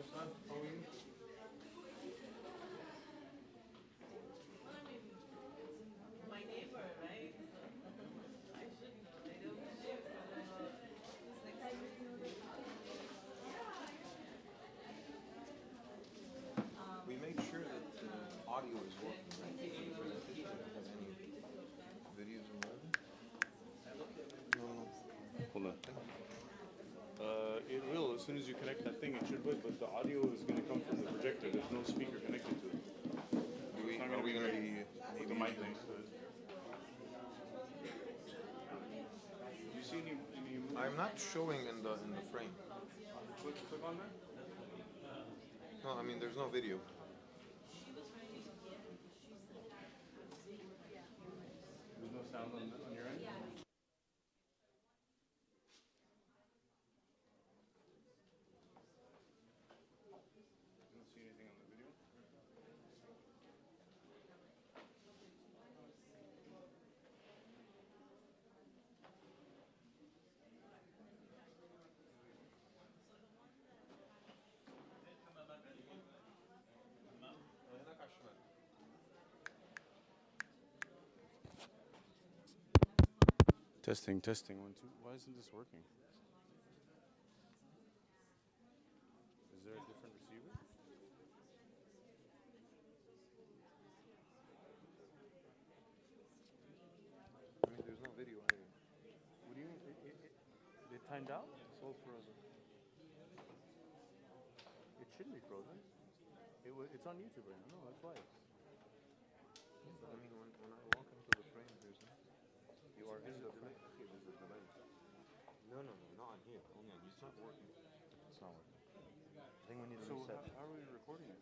Ihsan, how are you? My neighbor, right? I should know. I don't know. Who's next to me? We made sure that the audio is working, right? For the presentation, we don't have any videos involved. No, no. Hold on. It will, as soon as you connect that thing, it should work, but the audio is going to come from the projector. There's no speaker connected to it. Are we going to be with the mic next to it? Do you see any I'm not showing in the frame. click on that? No, I mean there's no video. There's no sound on your end? You don't see anything on the video? Testing, testing, 1, 2. Why isn't this working? Is there a different receiver? I mean there's no video either. What do you mean? It timed out? It's all frozen. It shouldn't be frozen. It's on YouTube right now. No, that's why. But I mean when I walk into the frame, there's no. You are in the frame. Okay, there's a delay. No, not on here. Only on YouTube. It's not working. It's not working. I think we need to So reset. how are we recording it?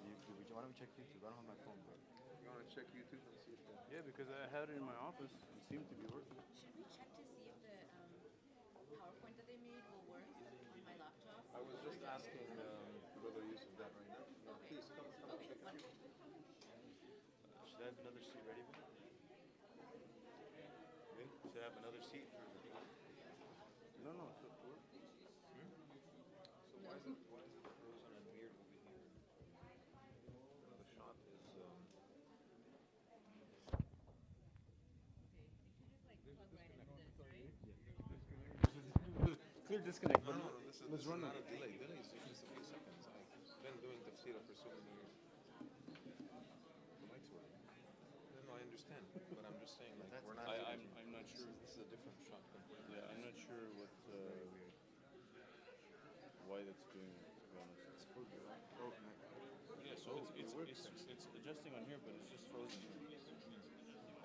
YouTube. Why don't we check YouTube? I don't have my phone, bro. You want to check YouTube and see if that. Yeah, because I had it in my office. It seemed to be working. Should we check to see if the PowerPoint that they made will work on my laptop? I was just asking Brother Yusuf that right now. No, Okay. please come Okay, check it. Should I have another seat ready? Vin? Should I have another seat for the No, it's not working. So why is it frozen and weird over here? The shot is Clear disconnect. no, this is Let's run not it. a delay. Delay is just a few seconds. I've been doing tafsira for so many years. The mic's working. No, I understand, but I'm just saying like we're not. I'm not sure. This is a different shot completely. Yeah, I'm not sure what why that's doing it. To be honest. It's frozen, right? Yeah, so it's adjusting on here, but it's just frozen.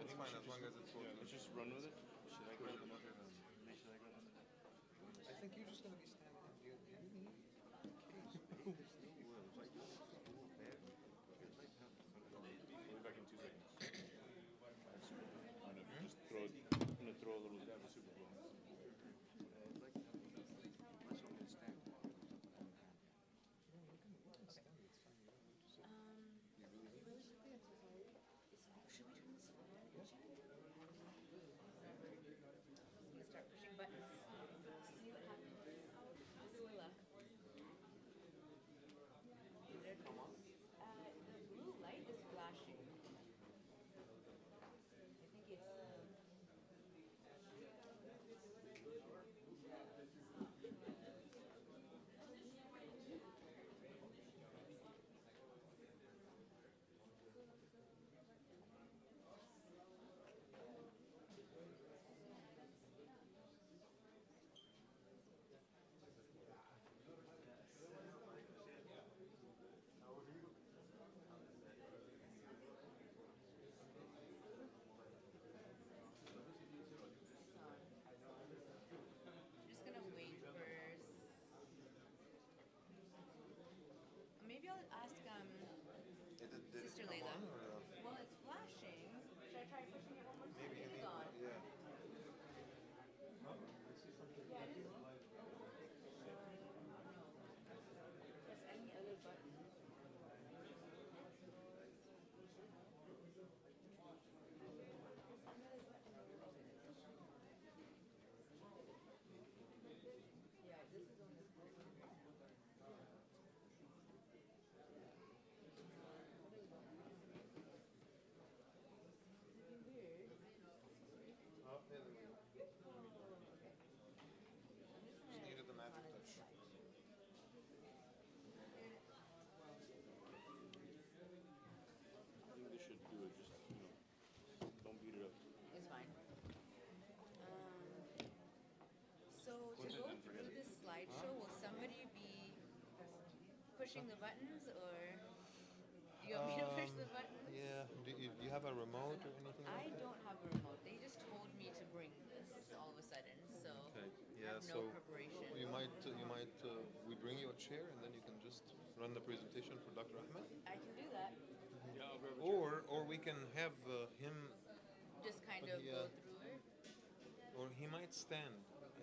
It's fine as long as it's Yeah, working. let's just run with it. Should I grab another? I think you're just gonna be standing in here. Do you need a case? We'll be back in 2 seconds. I'm gonna throw a little dab of super glue. Should we turn this on? I'm gonna start pushing buttons. See what happens. Bismillah. The blue light is flashing. I think it's. Just gonna wait for. Maybe I'll ask Did it Sister come Layla. on or no? Well, it's flashing. Should I try pushing it one more time? Maybe you It's need. on. Yeah. Yeah, it is. Press any other button. Yeah, this is on the screen. pushing the buttons, or do you want me to push the buttons? Yeah. Do you have a remote or anything I like that? don't have a remote. They just told me to bring this all of a sudden, so Okay. I Yeah. have no So preparation. we bring you a chair and then you can just run the presentation for Dr. Ahmed. I can do that. Yeah, I'll grab a chair. Or we can have him, Just kind But of he, go through it. or he might stand.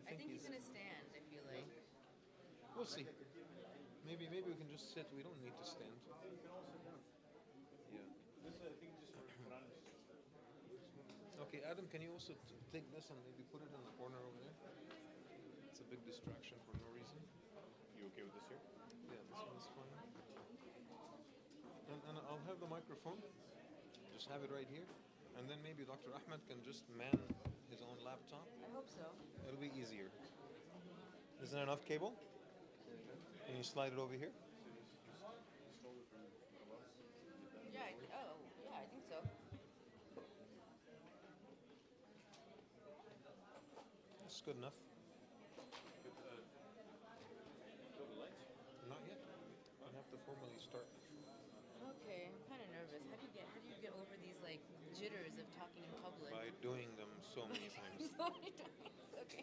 I think he's gonna stand. I feel like. We'll see. Maybe we can just sit. We don't need to stand. Yeah. This I think just for Quran is Okay, Adam, can you also take this and maybe put it in the corner over there? It's a big distraction for no reason. You okay with this here? Yeah, this one's fine. And I'll have the microphone. Just have it right here. And then maybe Dr. Ahmed can just man his own laptop. I hope so. It'll be easier. Isn't enough cable? Can you slide it over here? Yeah. Oh, yeah. I think so. It's good enough. Not yet. I have to formally start. Okay, I'm kind of nervous. How do you get over these like jitters of talking in public? By doing them so many times. So many times. Okay.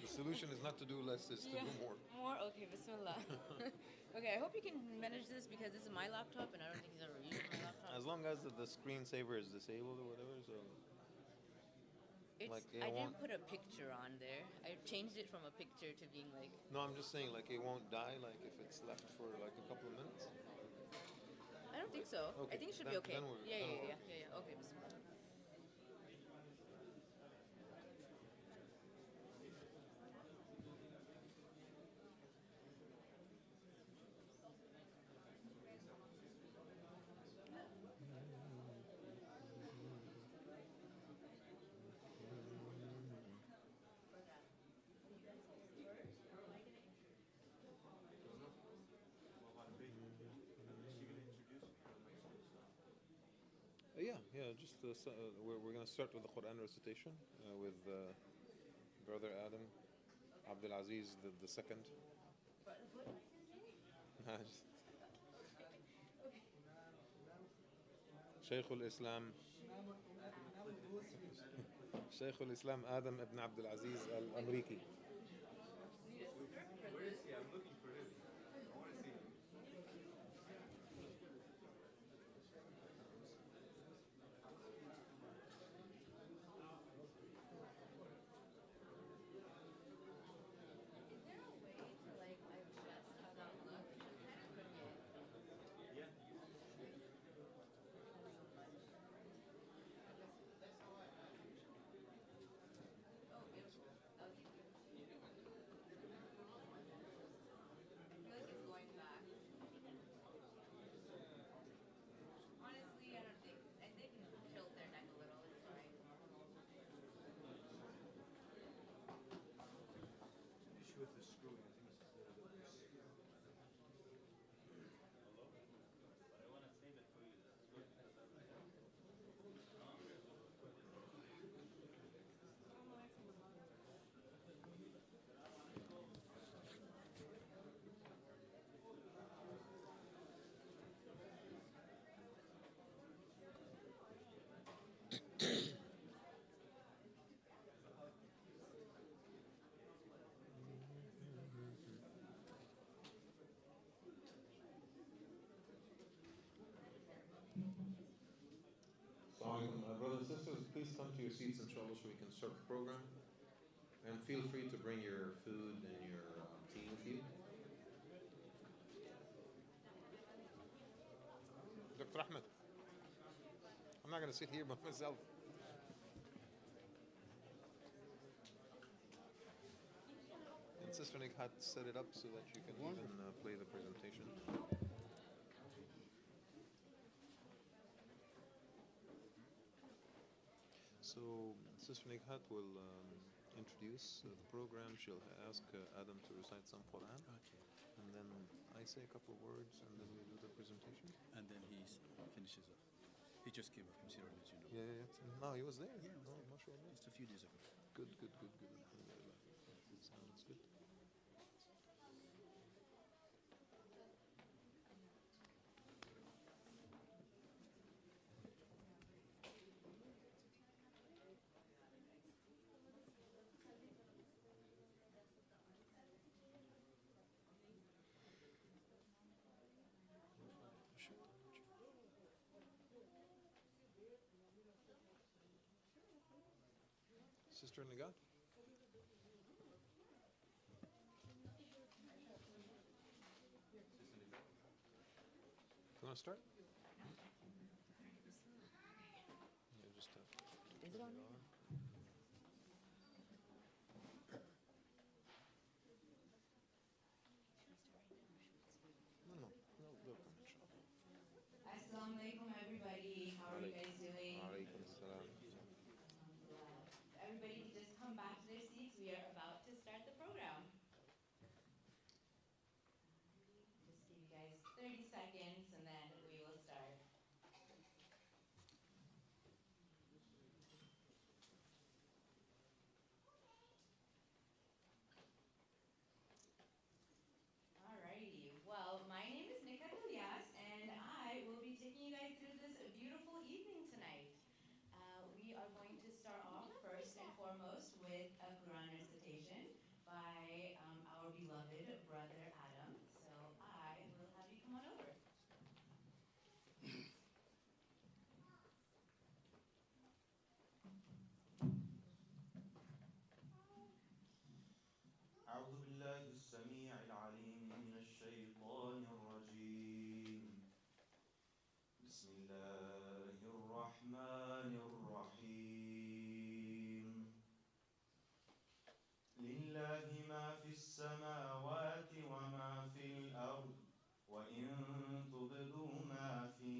The solution is not to do less, is to do more. More? Okay, bismillah. Okay, I hope you can manage this because this is my laptop and I don't think he's ever used my laptop. As long as the screensaver is disabled or whatever, so like it I won't. didn't put a picture on there. I changed it from a picture to being like, No, I'm just saying like it won't die like if it's left for like a couple of minutes. I don't think so. I Okay, think it should then- be okay. then we're- Yeah, then yeah, we're yeah, yeah, yeah. Okay, bismillah. Yeah. Just we're gonna start with the Quran recitation with brother Adam Abdul Aziz the second. شيخ الإسلام شيخ الإسلام آدم ابن عبد العزيز الأمريكي. With the screw, I think this is Brothers and sisters, please come to your seats, inshallah, so we can start the program. And feel free to bring your food and your tea with you. Dr. Ahmed, I'm not going to sit here by myself. And Sister Nikhat set it up so that you can even play the presentation. So Sister Nikhat will introduce the program. She'll ask Adam to recite some Quran. Okay. And then I say a couple of words and then we do the presentation. And then he finishes off. He just came up from Sierra Leone. Yeah. No, he was there. Yeah, he was Oh, there. mashallah. Just a few days ago. Good. Alhamdulillah. Sounds good. Sister Nagat? You want to start? Yeah, just Is it on? No, no, no, they'll come, inshallah. Assalamu alaikum, everybody. How are you guys doing? Alaikum assalam. Alhamdulillah. If everybody could just come back to their seats, we are about to start the program. Just give you guys 30 seconds and then we will start. Alrighty. Well, my name is Nikat Ilyas, and I will be taking you guys through this beautiful evening tonight. We are going to start off first and foremost with a Quran recitation by our beloved brother Adam. So I will have you come on over. أعوذ بالله السميع العليم من الشيطان الرجيم. بسم الله الرحمن الرحيم. لله ما في السماوات وما في الأرض وإن تبدوا ما في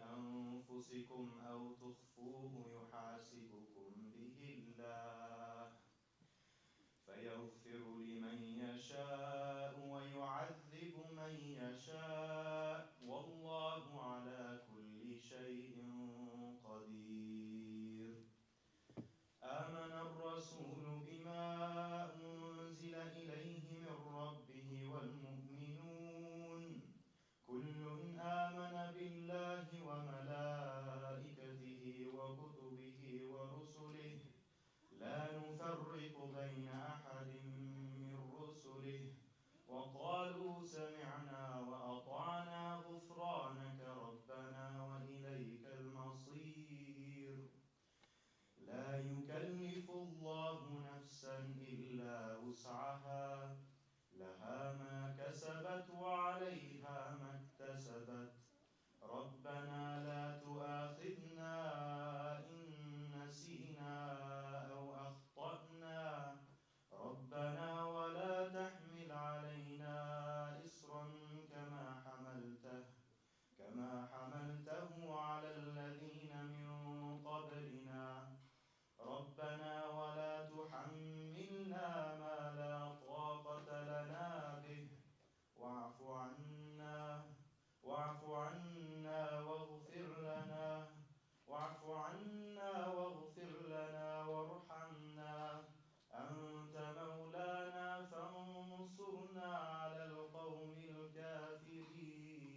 أنفسكم أو تخفوه يحاسبكم به الله فيغفر لمن يشاء ويعذب من يشاء والله على كل شيء قدير. آمن الرسول بما أنزل إليه من ربه والمؤمنون كل آمن بالله وملائكته وكتبه ورسله لا نفرق بين أحد من رسله وقالوا سمعنا وأطعنا غفرانك ربنا وإليك المصير. لا يكلف الله نفسا إلا وسعها لها ما كسبت وعليها ما اكتسبت ربنا لا تؤاخذنا إن نسينا أو أخطأنا ربنا ولا تحمل علينا إصرا كما حملته على الذين من قبلنا ربنا ولا تحملنا ما لا طاقة لنا به واعف عنا واغفر لنا وارحمنا أنت مولانا فانصرنا على القوم الكافرين.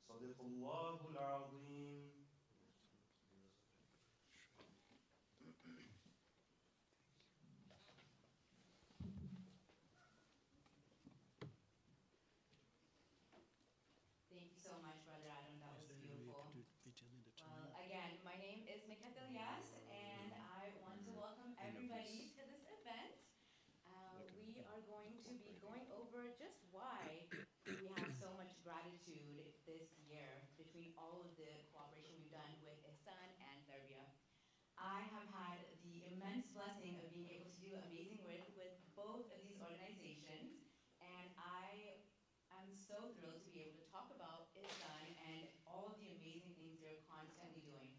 صدق الله العظيم. Thank you so much, Brother Adam. That was beautiful. Well, again, my name is Nikat Ilyas, and I want to welcome everybody to this event. We are going to be going over just why we have so much gratitude this year between all of the cooperation we've done with Ihsan and Tarbiya. I have had the immense blessing of being able to do amazing work with both of these organizations, and I am so thrilled to be able to talk about Ihsan and all of the amazing things they're constantly doing.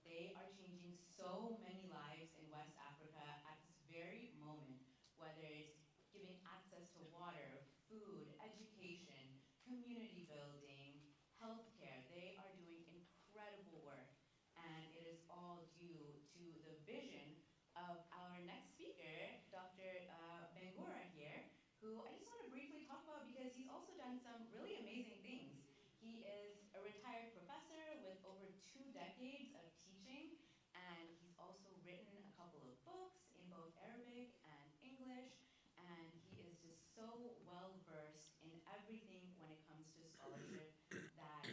They are changing so many lives in West Africa at this very moment, whether it's giving access to water, food, education, community building, healthcare. They are doing incredible work, and it is all due to the vision of our next speaker, Dr. Bangura here, who I just want to briefly talk about because he's also done some really amazing things. He is a retired professor with over 2 decades of teaching, and he's also written a couple of books in both Arabic and English, and he is just so well versed in everything when it comes to scholarship that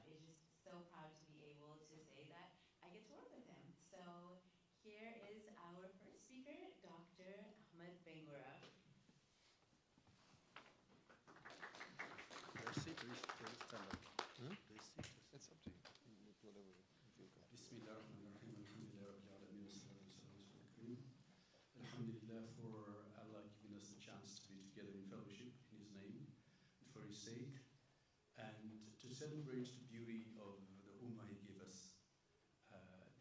is just so proud to be able to say that I get to work with him. So here is for his sake, and to celebrate the beauty of the Ummah he gave us.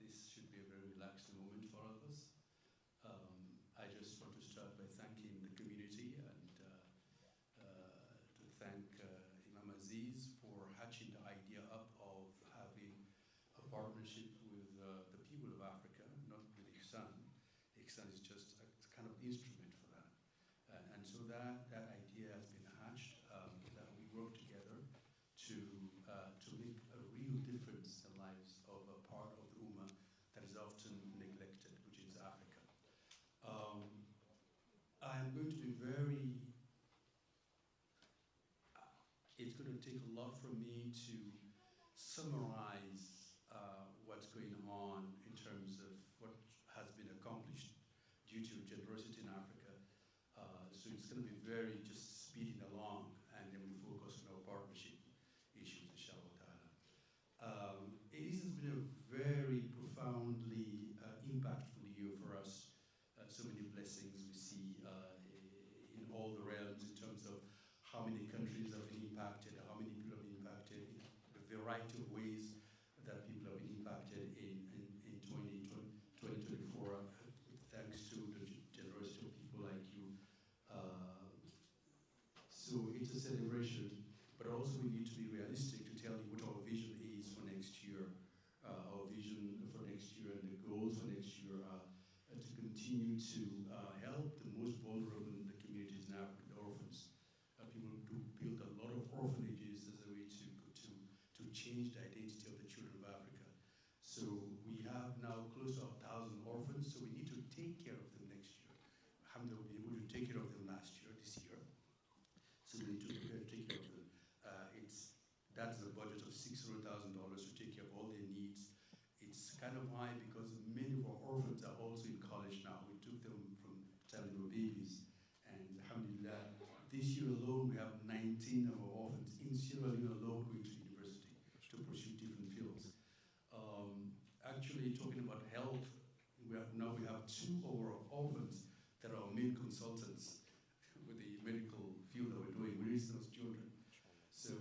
This should be a very relaxed moment for all of us. I just want to start by thanking the community and to thank Imam Azeez for hatching the idea up of having a partnership with the people of Africa, not with Ihsan. Ihsan is just a kind of instrument for that. And so that idea has been hatched, that we work together to make a real difference in the lives of a part of the Ummah that is often neglected, which is Africa. I am going to be it's going to take a lot from me to summarize what's going on in terms of what has been accomplished due to generosity in Africa. So it's going to be very just speeding along, and then we focus on our partnership issues, inshallah ta'ala. It has been a very profoundly impactful year for us. So many blessings we see in all the realms in terms of how many countries have been impacted, how many people have been impacted, the variety of ways that people have been impacted in 2024, thanks to the generosity of people like you. So it's a celebration, but also we need to be realistic to tell you what our vision is for next year. Our vision for next year and the goals for next year are to continue to help the most vulnerable in the communities in Africa, the orphans. People do build a lot of orphanages as a way to change the identity of the children of Africa. So we have now close to 1,000 orphans, so we need to take care of them next year. Alhamdulillah, we'll be able to take care of them this year. So we need to prepare to take care of them. That's a budget of $600,000 to take care of all their needs. It's kind of high because many of our orphans are also in college now. We took them from the time they were babies. And alhamdulillah, this year alone we have 19 of our orphans in Sierra Leone alone going to university to pursue different fields. Actually, talking about health, we have 2 of our orphans that are our main consultants with the medical field that we're doing. We raise those children. So,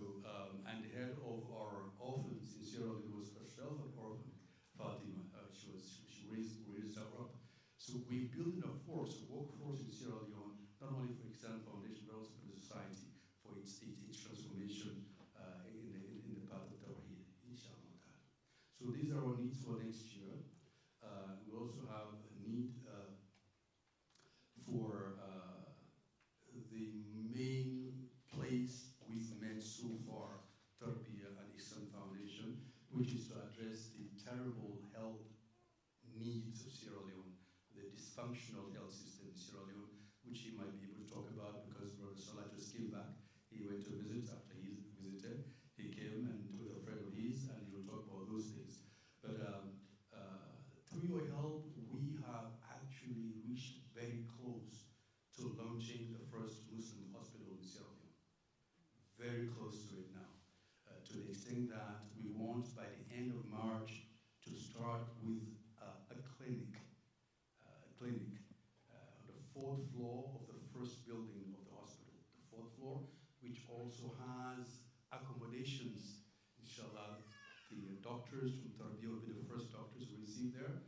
and the head of our orphans in Sierra Leone was herself an orphan, Fatima. She raised her up. So we're building a workforce in Sierra Leone, not only for Ihsan Foundation, but also for the society, for its transformation in the path of Tawheed, inshallah. So these are our needs for next year. We also have a need for the main place we've met so far, Tarbiya and Ihsan Foundation, which is to address the terrible health needs of Sierra Leone, the dysfunctional health system in Sierra Leone, which he might be able to talk about because Brother Salah just came back. He went to visit after he visited. He came and with a friend of his, and he will talk about those things. But through your help, we have actually reached very close to launching the first Muslim hospital in Sierra Leone. Very close to it now, to the extent that we want by the end of March to start with a clinic on the 4th floor of the first building of the hospital. The 4th floor, which also has accommodations, inshallah. The doctors from Tarbiya will be the first doctors we receive there.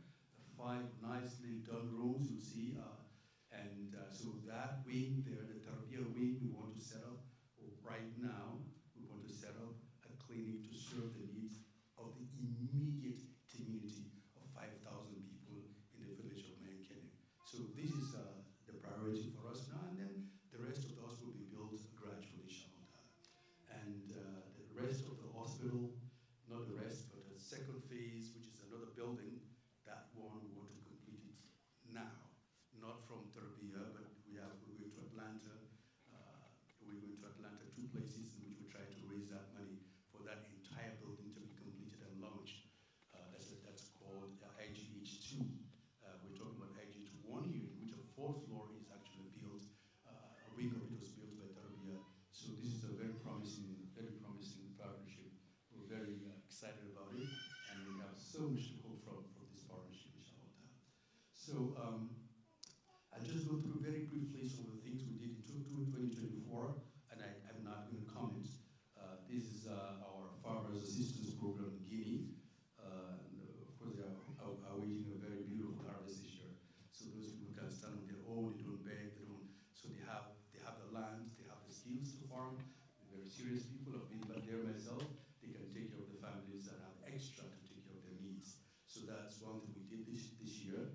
5 nicely done rooms, you'll see. So that wing there, the Tarbiya wing, we want to set up right now. We want to set up a clinic to serve the needs of the immediate community of 5,000 people in the village of Mayankene. So this is the priority for us now, and then the rest of the hospital will be built gradually, inshallah. And the rest of the hospital, not the rest, but the second phase, which is another building, that one we want to complete it now. Not from Tarbiya, but we're going to Atlanta. We're going to Atlanta, 2 places in which we try to raise that money for that entire building to be completed and launched. That's called IGH2. We're talking about IGH 1 here, in which a 4th floor is actually built. A wing of it was built by Tarbiya. So this is a very promising partnership. We're very excited about it, and we have so much to hope from this partnership, inshallah. So I'll just go through very briefly some of the things we did in 2024, and I'm not going to comment very serious people. I've been there myself. They can take care of the families and have extra to take care of their needs. So that's one thing we did this year.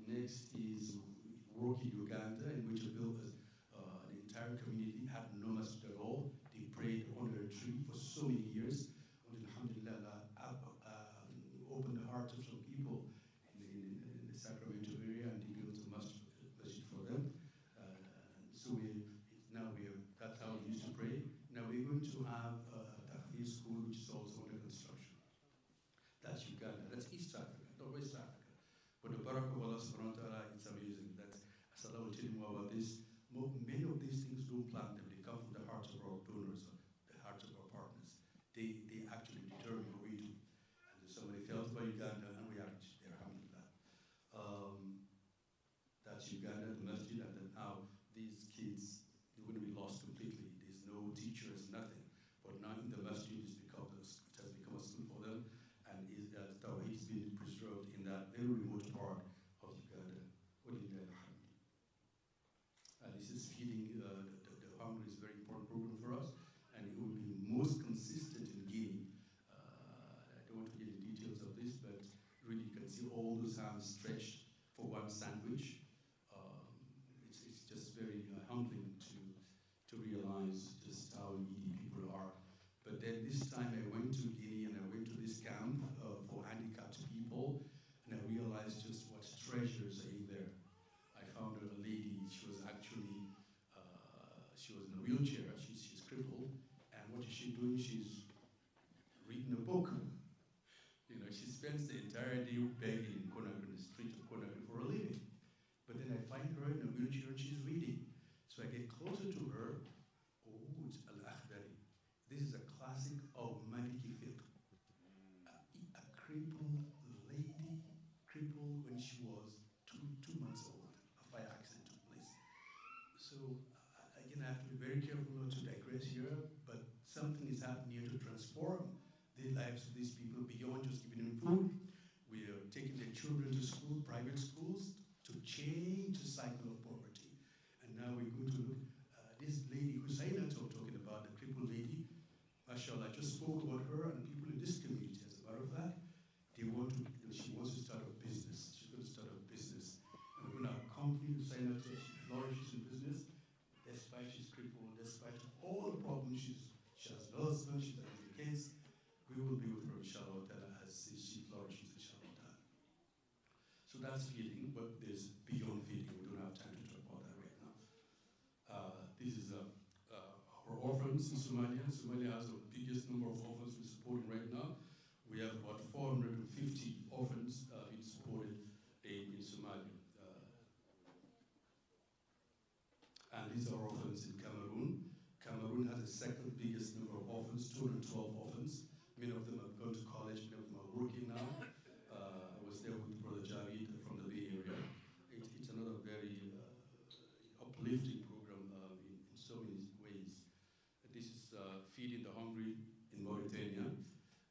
Next is work in Uganda, in which I built an entire community, had no masjid at all. They prayed under a tree for so many years. And alhamdulillah, opened the hearts of some people in the Sacramento area, and they built a masjid for them. That's how we used to pray. Now we're going to have a Tahfir school, which is also under construction. That's Uganda. That's East Africa, not West Africa. But the barakah of Allah subhanahu wa ta'ala, it's amazing. As Allah will tell you more about this, many of these things don't plant them. They come from the hearts of our donors, or the hearts of our partners. They actually determine what we do. And so somebody felt about Uganda, and we act there, alhamdulillah. That's Uganda, the masjid, and then now these kids, they're going to be lost completely. There's no teachers, nothing. But now in the masjid, it has become a school for them, and Tawheed is being preserved in that very remote part of Uganda. This is feeding the hungry is a very important program for us, and it will be most consistent in Guinea. I don't want to get into details of this, but really you can see all those hands stretched for one sandwich. It's just very humbling to realize just how needy people are. But then this time I went to Guinea, and I went to this camp for handicapped people, and I realized just what treasures are in there. I found a lady, she was actually, she was in a wheelchair, she's crippled, and what is she doing? She's reading a book. You know, she spends the entire day begging in Conakry, in the street of Conakry, for a living. But then I find her in a wheelchair and she's reading. So I get closer to her. Oh, it's Al-Akhdari. This is a classic of Maliki fiqh. A crippled lady, crippled when she was two months old. A fire accident took place. So again, I have to be very careful not to digress here, but something is happening here to transform the lives of these people beyond just giving them food. We are taking their children to school, private schools, to change the cycle of poverty. And now we're going to look this lady, Hussaina, talking about, the crippled lady. MashaAllah, I just spoke about her and people in this community. As a matter of fact, she wants to start a business. She's going to start a business. And we're going to accompany Hussaina so she flourishes in business, despite she's crippled, despite all the problems she has no husband, she doesn't have kids. We will be with her, inshallah, as she flourishes, inshallah. So that's feeding, but there's beyond feeding. We don't have time to talk about that right now. This is our orphans in Somalia. Somalia has the biggest number of orphans we're supporting right now. We have about 450 orphans being supported in Somalia. And these are orphans in Cameroon. Cameroon has the second biggest number of orphans, 212 orphans. Many of them have gone to college, many of them are working now. I was there with Brother Javid from the Bay Area. It's another very uplifting program in so many ways. This is feeding the hungry in Mauritania.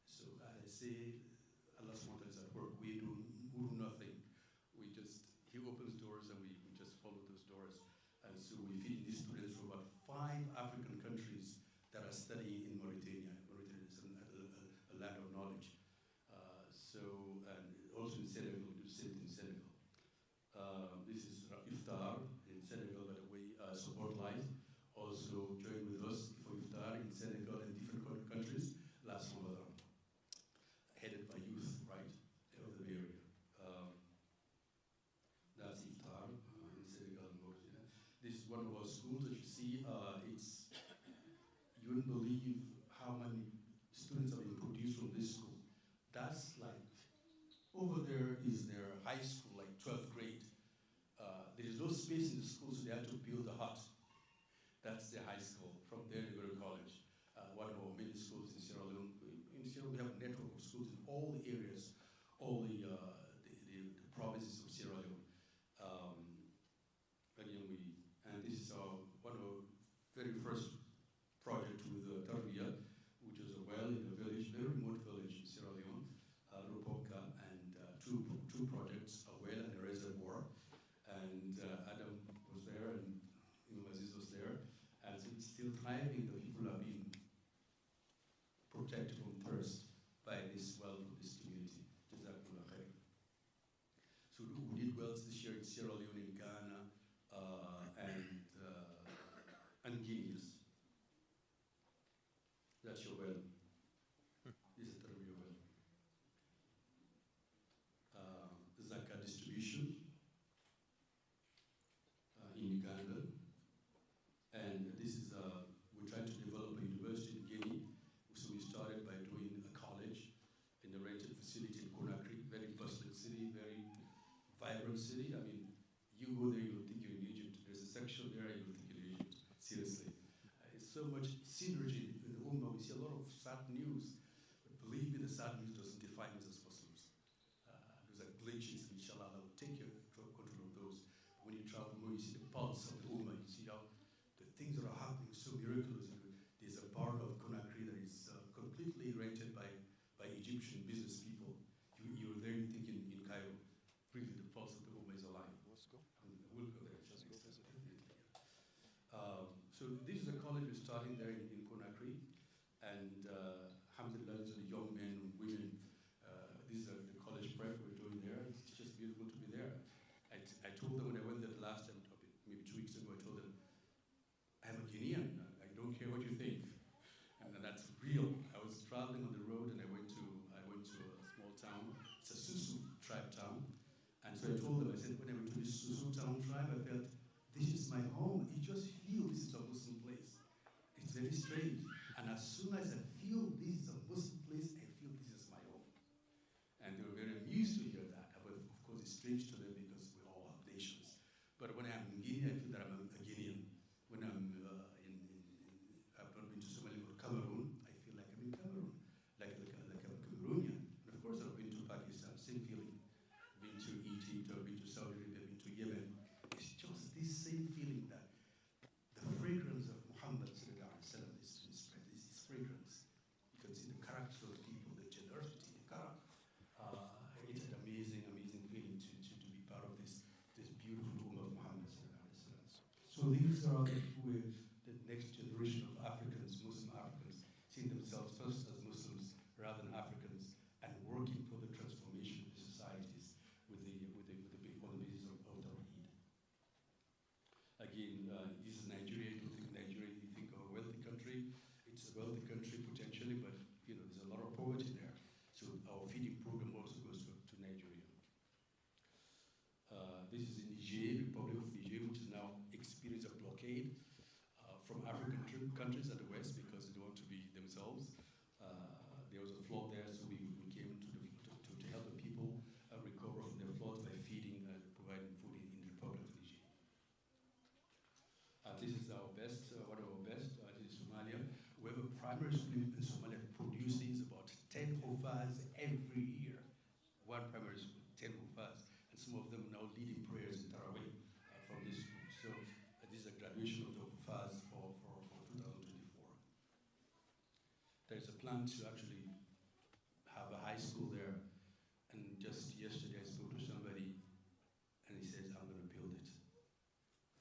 So as I say, Allah SWT is at work. We do nothing. He opens doors and we just follow those doors. And so we feed these students from about 5 African countries that are studying in Mauritania. Mauritania is a land of knowledge. And also in Senegal, we do the same thing in Senegal. This is Iftar in Senegal, by the way, Support Life. Also joined with us for Iftar in Senegal and different countries last Ramadan. Headed by youth, right, of the Bay Area. That's Iftar in Senegal and Mauritania. This is one of our schools that you see. You wouldn't believe how many students have been produced from this school. That's like, over there is their high school, like 12th grade. There is no space in the school, so they had to build a hut. That's their high school. From there they go to college. One of our many schools in Sierra Leone. In Sierra Leone, we have a network of schools in all the areas, all the provinces of Sierra Leone. And this is one of our very first project with Tarbiya, which is a well in a village, very remote village in Sierra Leone, Ropoka, and two projects, a well and a reservoir. And Adam was there, and Azeez was there, and so it's still thriving. The people are That's your well. This is Tarbiya well. Zakat distribution in Uganda. And this is, we're trying to develop a university in Guinea. So we started by doing a college in a rented facility in Conakry, very bustling city, very vibrant city. I mean, you go there, you'll think you're in Egypt. There's a section there, you'll think you're in Egypt. Seriously. It's so much synergy in the Ummah. We see a lot of sad news. But believe me, the sad news doesn't define us as Muslims. Those are glitches, and inshallah, Allah will take control of those. But when you travel more, you see the pulse of the Ummah. You see how the things that are happening so miraculous. There's a part of Conakry that is completely rented by Egyptian business people. You're there, you think in Cairo. Really, the pulse of the Ummah is alive. Let's go. We'll go there. Let's go visit. So this is a college we're starting there in Conakry, and alhamdulillah, these are the young men and women. These are the college prep we're doing there. It's just beautiful to be there. I told them when I went there the last time, maybe 2 weeks ago, I told them, I'm a Guinean. I don't care what you think, and that's real. I was traveling on the road, and I went to a small town. It's a Susu tribe town, and so I told them, I said, when I went to this Susu town tribe, I felt this is my home. You just feel this is a Muslim place. It's very strange, and as soon as I feel this is a Muslim place, I feel this is my home. And they were very amused to hear that. But of course, it's strange to them because we all have nations. But when I'm in Guinea, I feel that I'm a Guinean. When I'm I've not been to Somalia or Cameroon, I feel like I'm in Cameroon, like I'm Cameroonian. And of course, I've been to Pakistan, same feeling. Been to Egypt, I've been to Saudi Arabia, been to Yemen. It's just this same feeling that the fragrance of Muhammad is spread. This is fragrance. You can see the character of the people, the generosity, the character. It's an amazing, amazing feeling to be part of this beautiful Ummah of Muhammad. So these are the next generation of Africans, Muslim Africans, seeing themselves first as Muslims rather than Africans, and working for the transformation of the societies on the basis of Tawheed. Again, this is Nigeria. You don't think Nigeria, you think of a wealthy country. It's a wealthy country potentially, but there's a lot of poverty there. So our feeding program also goes to Nigeria. This is in Niger, Republic of Niger, which is now experiencing a blockade from African countries at the west because they don't want to be themselves. There was a flood there, so we came to help the people recover from their floods by feeding, providing food in the Republic of Niger. This is our best, one of our best. This is Somalia. We have a primary school in Somalia that produces about 10 hufaz every year. One primary school, 10 hufaz. And some of them now leading prayers in Tarawih from this school. So this is a graduation of the hufaz for 2024. There's a plan to actually have a high school there. And just yesterday I spoke to somebody and he says, I'm going to build it.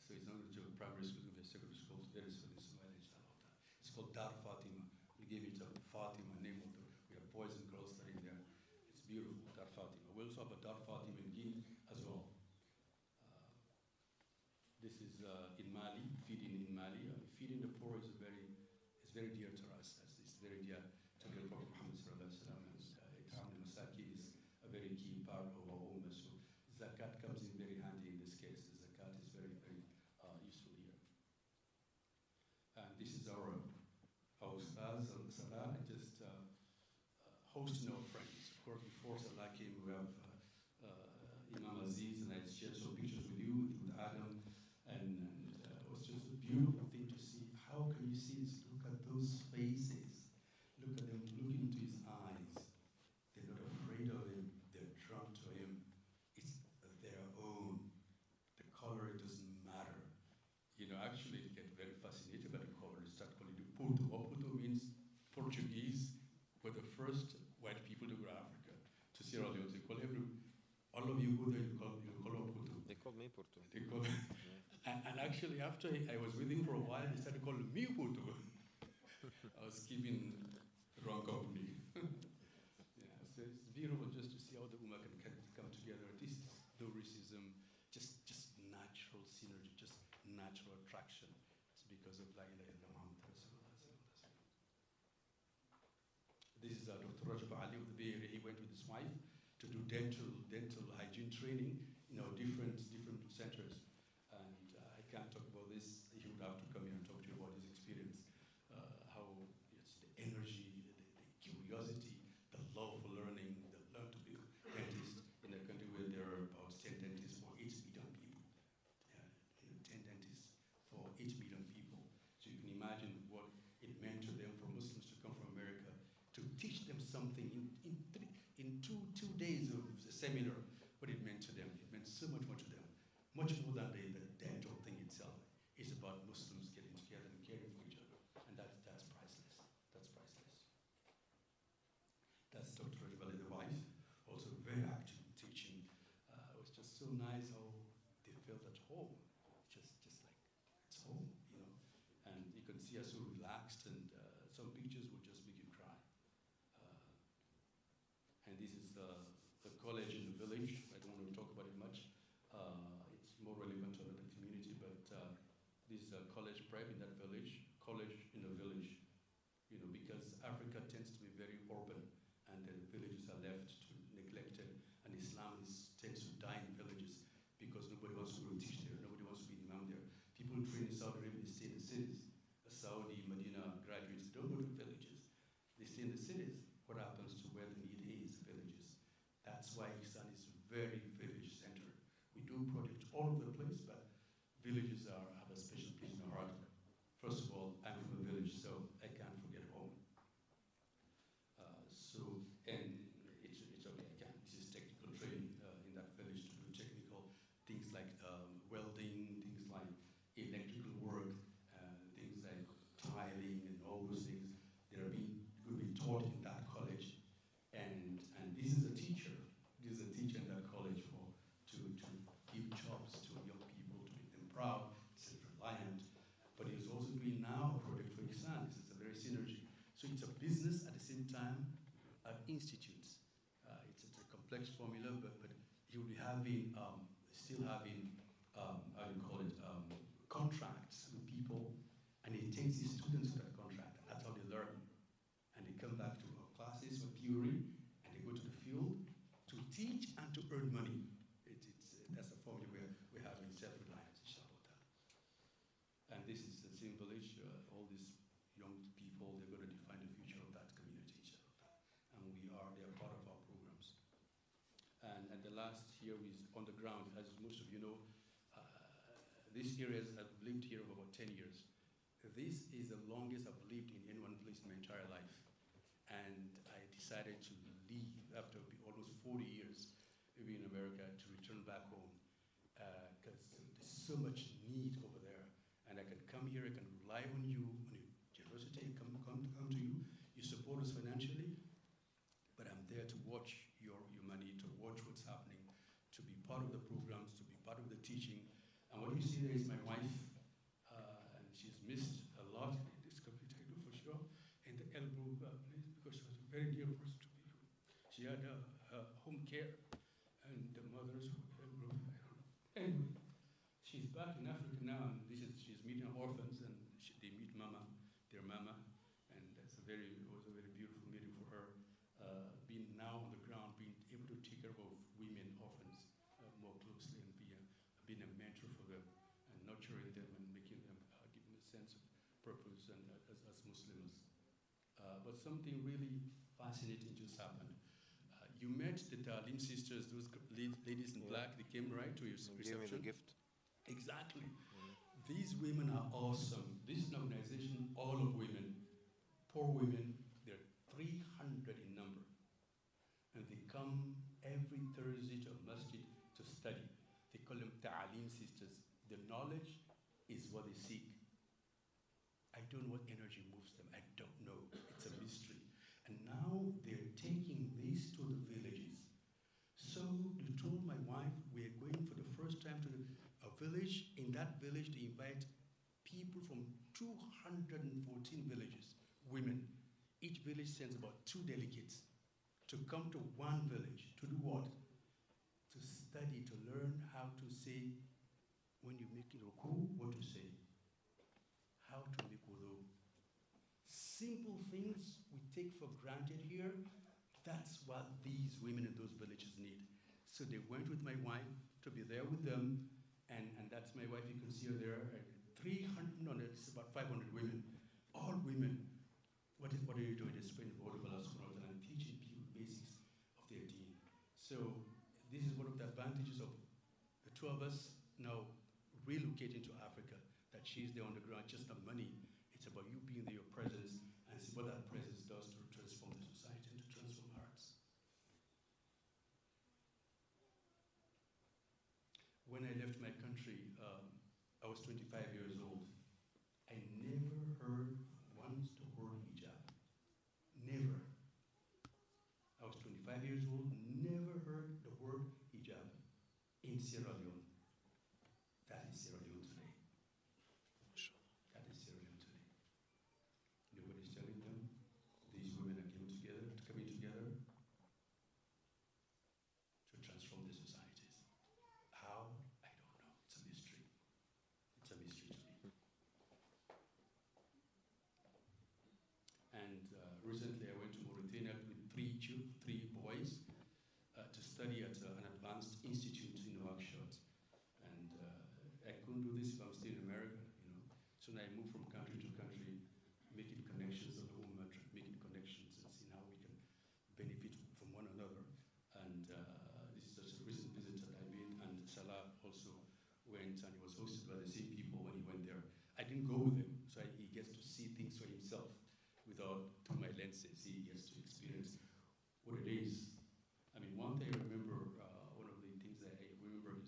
So it's not going to be a primary school, it's going to be a secondary school. Very soon in Somalia, inshallah. It's called Dar Fatima. We gave it a Fatima name of we have boys and girls studying there. It's beautiful, Dar Fatima. We also have a Dar Fatima in Guinea as well. This is in Mali, feeding in Mali. Feeding the poor is very dear to us. It's very dear to the Prophet Muhammad sallallahu alaihi wasallam. Itam al-Masakin is a very key part of our ummah. So zakat comes in very handy in this case. The zakat is very, very useful here. And this is our Ustaz al-Salah, just hosting our friends. Of course, before Salah came, we have Imam Azeez, and I shared some pictures with you, with Adam, and it was just a beautiful thing to see. How can you see this? Look at those faces. Look at them, look into his eyes. They're not afraid of him. They're drawn to him. It's their own. The color, it doesn't matter. Actually, they get very fascinated by the color. They start calling it Porto. What Porto means, Portuguese, were the first white people to go to Africa, to Sierra Leone. They call all of you go there, you call Porto. They called me Porto. They call, and actually, after I was with him for a while, they started calling me Porto. I was keeping the wrong company. Yeah, so it's beautiful just to see how the Ummah can come together. This is no racism, just natural synergy, just natural attraction. It's because of La ilaha illallah Muhammad Rasulullah. Dr. Rajab Ali of the Bay Area, he went with his wife to do dental hygiene training in our different centers. And I can't talk about this. He would have to come here and talk to you about his experience, how it's the energy, the curiosity, the love for learning, the learn to be a dentist in a country where there are about 10 dentists for 8 million people. 10 dentists for 8 million people. So you can imagine what it meant to them for Muslims to come from America to teach them something in two days of the seminar, what it meant to them. It meant so much more to them. Much more than the dental thing itself. It's about Muslims getting together and caring for each other. And that's priceless. That's priceless. That's Dr. Rajab, the wife, also very active in teaching. It was just so nice how they felt at home. Just like it's home, you know. And you can see her so relaxed, and some pictures will just make you cry. And this is the college in the village. I don't want to talk about it much. It's more relevant to another community, but this is a college prep in that village, college in a village, you know, because Africa tends to be very urban, and the villages are left to neglected, and Islam tends to die in villages because nobody wants to go and teach there, nobody wants to be imam there. People who train in Saudi Arabia, they stay in the cities. The Saudi, Medina graduates don't go to villages. They stay in the cities. What happens to where the need is? Villages. That's why Ihsan is very village-centered. We do projects all over the place, but villages have a special place in our heart. First of all, I'm from a village, so I can't forget home. And it's okay, I can't. This is technical training in that village to do technical things like welding, things like electrical work, things like tiling and all those things. Will be taught in that college. And this is a teacher. This is a teacher in that college to give jobs to young people, to make them proud, self-reliant. But he's also doing now a project for Ihsan. This is a very synergy. So it's a business at the same time, an institute. It's a complex formula, but he will be having, still having, how do you call it, contracts with people, and he takes his students to that contract. That's how they learn. And they come back to our classes for theory, and they go to the field to teach and to earn money. That's a formula we have in self-reliance, inshallah. And this is the same village. All these young people, they're going to define the future of that community, inshallah. And they are part of our programs. And the last here is on the ground. As most of you know, these areas, I've lived here for about 10 years. This is the longest I've lived in any one place in my entire life. And I decided to leave after almost 40 years living in America to return back home. Because there's so much need over there. And I can come here, I can rely on you, on your generosity, come to you. You support us financially. But I'm there to watch your money, to watch what's happening, to be part of the programs, to be part of the teaching. And what you see there is my wife, and she's missed a lot in this community, I know for sure, in the elbow place, because she was a very dear person to me. She had home care, and the mothers were elbow, I don't know. Anyway, she's back in Africa now, and she's meeting orphans, and they meet Mama, their Mama, and it was a very beautiful meeting for her. Being now on the ground, being able to take care of women, orphans, more closely, and being a mentor for them, and nurturing them, and making them, giving them a sense of purpose, and as Muslims. But something really fascinating just happened. You met the Talim sisters, those ladies in black. They came right to your reception. Gave me the gift. Exactly. These women are awesome. This is an organization, all of women, poor women. They're 300 in number. And they come every Thursday to a masjid to study. They call them Ta'alim sisters. The knowledge is what they seek. I don't know what energy moves them. I don't know. It's a mystery. And now they're taking this to the villages. So they told my wife, we're going for the first time to a village. In that village, they invite people from 214 villages, women. Each village sends about 2 delegates to come to one village. To do what? To study, to learn how to say, when you make ruku, what to say. How to make wudu. Simple things we take for granted here, That's what these women in those villages need. So they went with my wife to be there with them, and that's my wife. You can see her there. 300, no, it's about 500 women, all women. What are you doing? They're spreading the word of Allah subhanahu wa ta'ala and teaching people basics of their deen. So this is one of the advantages of the two of us now relocating to Africa, that she's there on the ground, just not money. It's about you being there, your presence, and see what that presence does to transform the society and to transform hearts. When I left my country, I was 25 years old. I never heard once the word hijab. Never. I was 25 years old, never heard the word hijab in Sierra Leone. That is Sierra Leone today. That is Sierra Leone today. Nobody's telling them. These women are coming together to transform the societies. How? I don't know. It's a mystery. It's a mystery to me. And recently I went to Mauritania with three boys to study at an advanced institute in Nouakchott. And I couldn't do this if I'm still in America, you know. So now I moved from country to country, making connections of the Ummah, making connections and seeing how we can benefit from one another. And this is just a recent visit that I made, and Salah also went, and he was hosted by the same people when he went there. I didn't go with him, so he gets to see things for himself without through my lenses. He gets to experience what it is. I mean, one thing I remember, one of the things that I remember is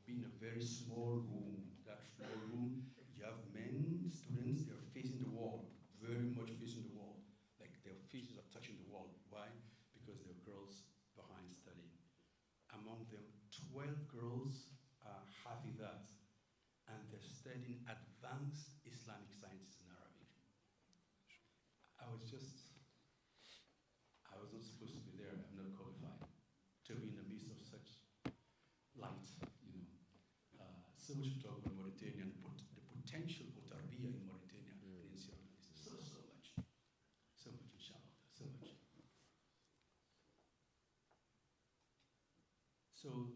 being in a very small room. That small room, you have men, students, they're facing the wall, very much facing the wall. Like their faces are touching the wall. Why? Because there are girls behind studying. Among them, 12 girls are hafidhat, and they're studying advanced Islamic sciences in Arabic. I was not supposed to be there. I'm not qualified to be in the midst of such light, you know. So much to talk about Mauritania and the potential for Tarbiya in Mauritania and in Sierra Leone. So much, inshallah, so much. So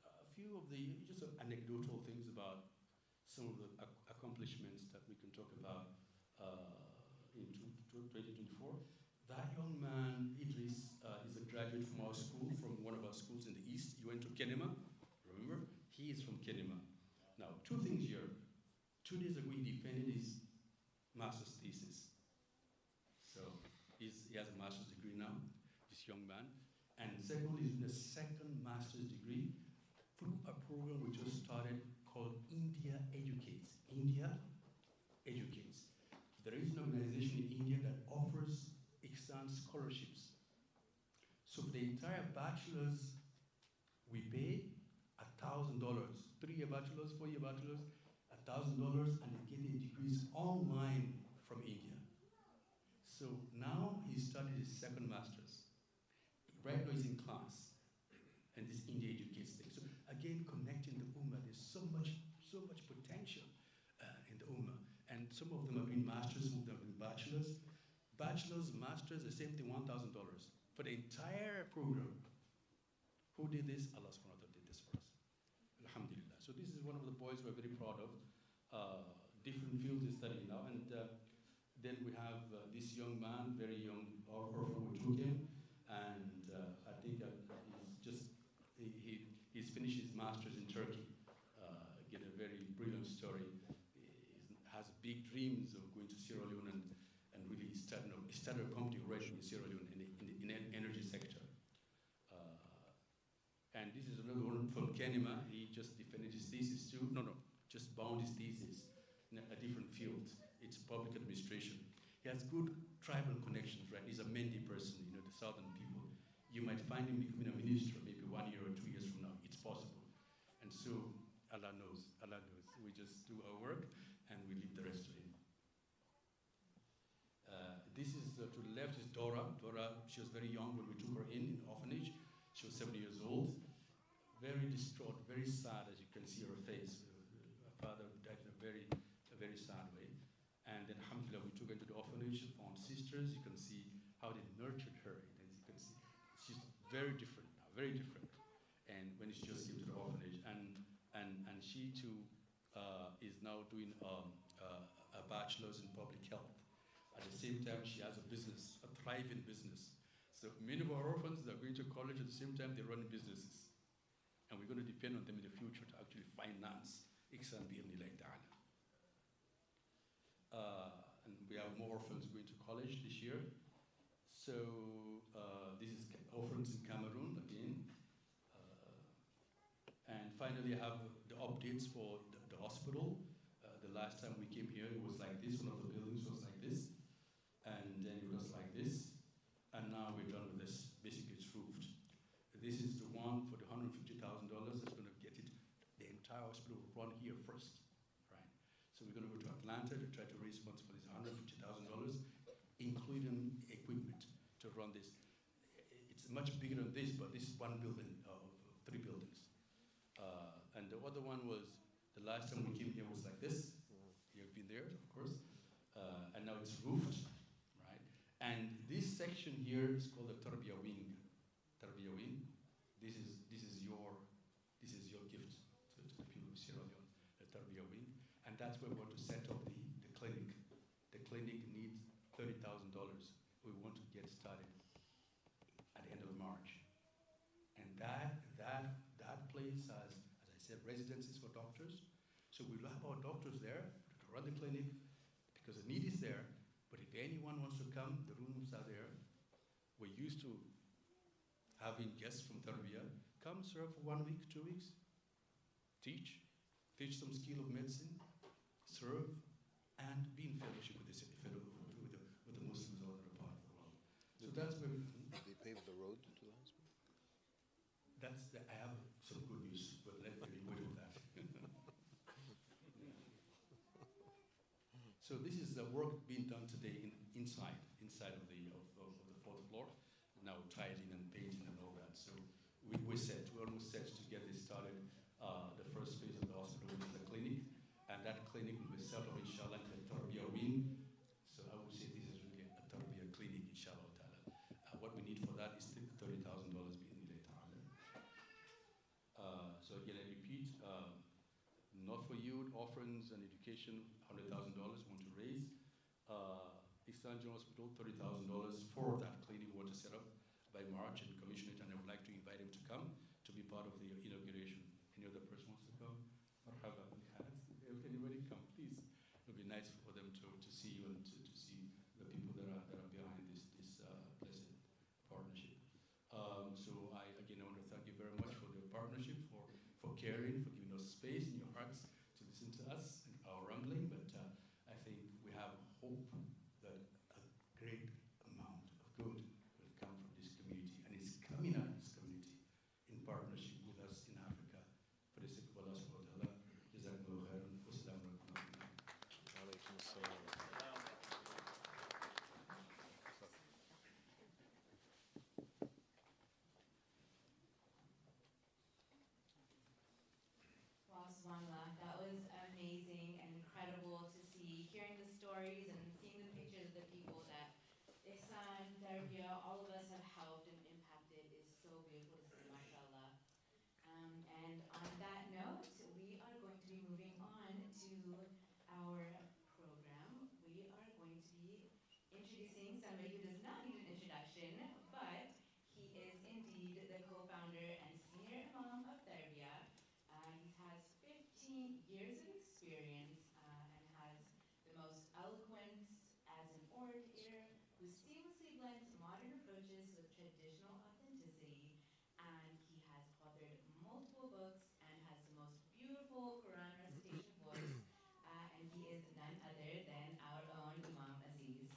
a few of the just anecdotal things about some of the accomplishments that we can talk about in 2024. That young man, Idris, is a graduate from our school, from one of our schools in the East. He went to Kenema, remember? He is from Kenema. Now, two things here. 2 days ago, he defended his master's thesis. So he has a master's degree now, this young man. And secondly, he's in a second master's degree through a program we just started called India Educates. India Educates. There is an organization in India that offers Ihsan scholarships. So for the entire bachelor's, we pay $1,000. 3-year bachelor's, 4-year bachelor's, $1,000, and they get their degrees online from India. So now he's studying his second master's. Right now he's in class, and this India Educates thing. So again, connecting the Ummah, there's so much potential in the Ummah. And some of them are doing masters, some of them are doing bachelors. Bachelors, masters, the same thing, $1,000 for the entire program. Who did this? Allah subhanahu wa ta'ala did this for us. Alhamdulillah. So this is one of the boys we're very proud of. Different fields he's studying now. And then we have this young man, very young orphan, we took him. And I think he's finished his master's in Turkey. Get a very brilliant story. He has big dreams of going to Sierra Leone and really started a company already in Sierra Leone in the energy sector. And this is another one from Kenema. He just defended his thesis too. Just bound his thesis in a different field. It's public administration. He has good tribal connections, right? He's a Mendi person, you know, the southern people. You might find him becoming a minister maybe 1 year or 2 years from now. It's possible. And so Allah knows. Allah knows. We just do our work and we leave the rest to him. This is to the left is Dora. Dora, she was very young when we took her in orphanage. She was 7 years old. Very distraught, very sad, as you can see her face. Her father died in a very sad way. And then, alhamdulillah, we took her to the orphanage, found sisters. You can see how they nurtured her. As you can see, very different now, very different. And when she just came to the orphanage, and she too is now doing a bachelor's in public health. At the same time, she has a business, a thriving business. So many of our orphans that are going to college at the same time, they're running businesses. And we're going to depend on them in the future to actually finance Ihsan bi'idhnillah ta'ala. And we have more orphans going to college this year. So this is orphans in Cameroon again. And finally, I have the updates for the hospital. The last time we came here, it was like this. One of the buildings was like this. And then it was like this. And now we're done with this. Basically, it's roofed. This is the one for the $150,000 that's going to get it. The entire hospital will run here first, right? So we're going to go to Atlanta to try to raise funds for this $150,000, including equipment to run this. It's much bigger than this, but this is one building of 3 buildings. And the other one was, the last time we came here was like this. You've been there, of course. And now it's roofed, right? And this section here is called the Tarbiya wing. Tarbiya wing. This is your gift to the people of Sierra Leone, the Tarbiya wing. And that's where we want to set up the clinic. The clinic needs $30,000. We want to get started at the end of March. And that place has, as I said, residencies for doctors. So we'll have our doctors there to run the clinic because the need is there. But if anyone wants to come, the rooms are there. We're used to having guests from Tarbiya come serve for 1 week, 2 weeks, teach some skill of medicine, serve, and be in fellowship with the Muslims all over the part of the world. So that's where They paved the road to the hospital? I have some good news, but let me wait on that. So this is the work being done today inside of the 4th floor, now tiling and painting and all that. So we're almost set to get this started. The first phase of the hospital, which is the clinic, and that clinic will be set up inshallah in the Tarbiya wing. So I would say this is really a Tarbiya clinic, inshallah ta'ala. What we need for that is $30,000 bi'idhnillah ta'ala. So again, I repeat, not for youth, orphans and education, $100,000 we want to raise. Ihsan General Hospital, $30,000 for that clinic we want to set up by March and commission it, and I would like to invite him to come to be part of the inauguration. Any other person wants to come? Marhaba. Can anybody come, please? It would be nice for them to see you and to see the people that are behind this blessed partnership. So I want to thank you very much for the partnership, for caring, for giving us space in your hearts to listen to us and our rambling. But I think we have hope that a great amount of good will come from this community, and it's coming out of this community in partnership with us in Africa. For the sake of Allah subhanahu wa ta'ala, jazakumullahu khairan, wassalamu alaikum. Alaykum assalam. Wow, subhanAllah, that was amazing and incredible to see, hearing the stories and seeing the pictures of the people that Ihsan, Tarbiya, all of us have helped and impacted is so beautiful to see, mashallah. And on that note, we are going to be moving on to our program. We are going to be introducing somebody who does not need an introduction, but he is indeed the co-founder and senior Imam of Tarbiya. He has 15 years of experience and has the most eloquence as an orator who seamlessly blends modern approaches with traditional authenticity. And he has authored multiple books and has the most beautiful Quran recitation voice. And he is none other than our own Imam Azeez.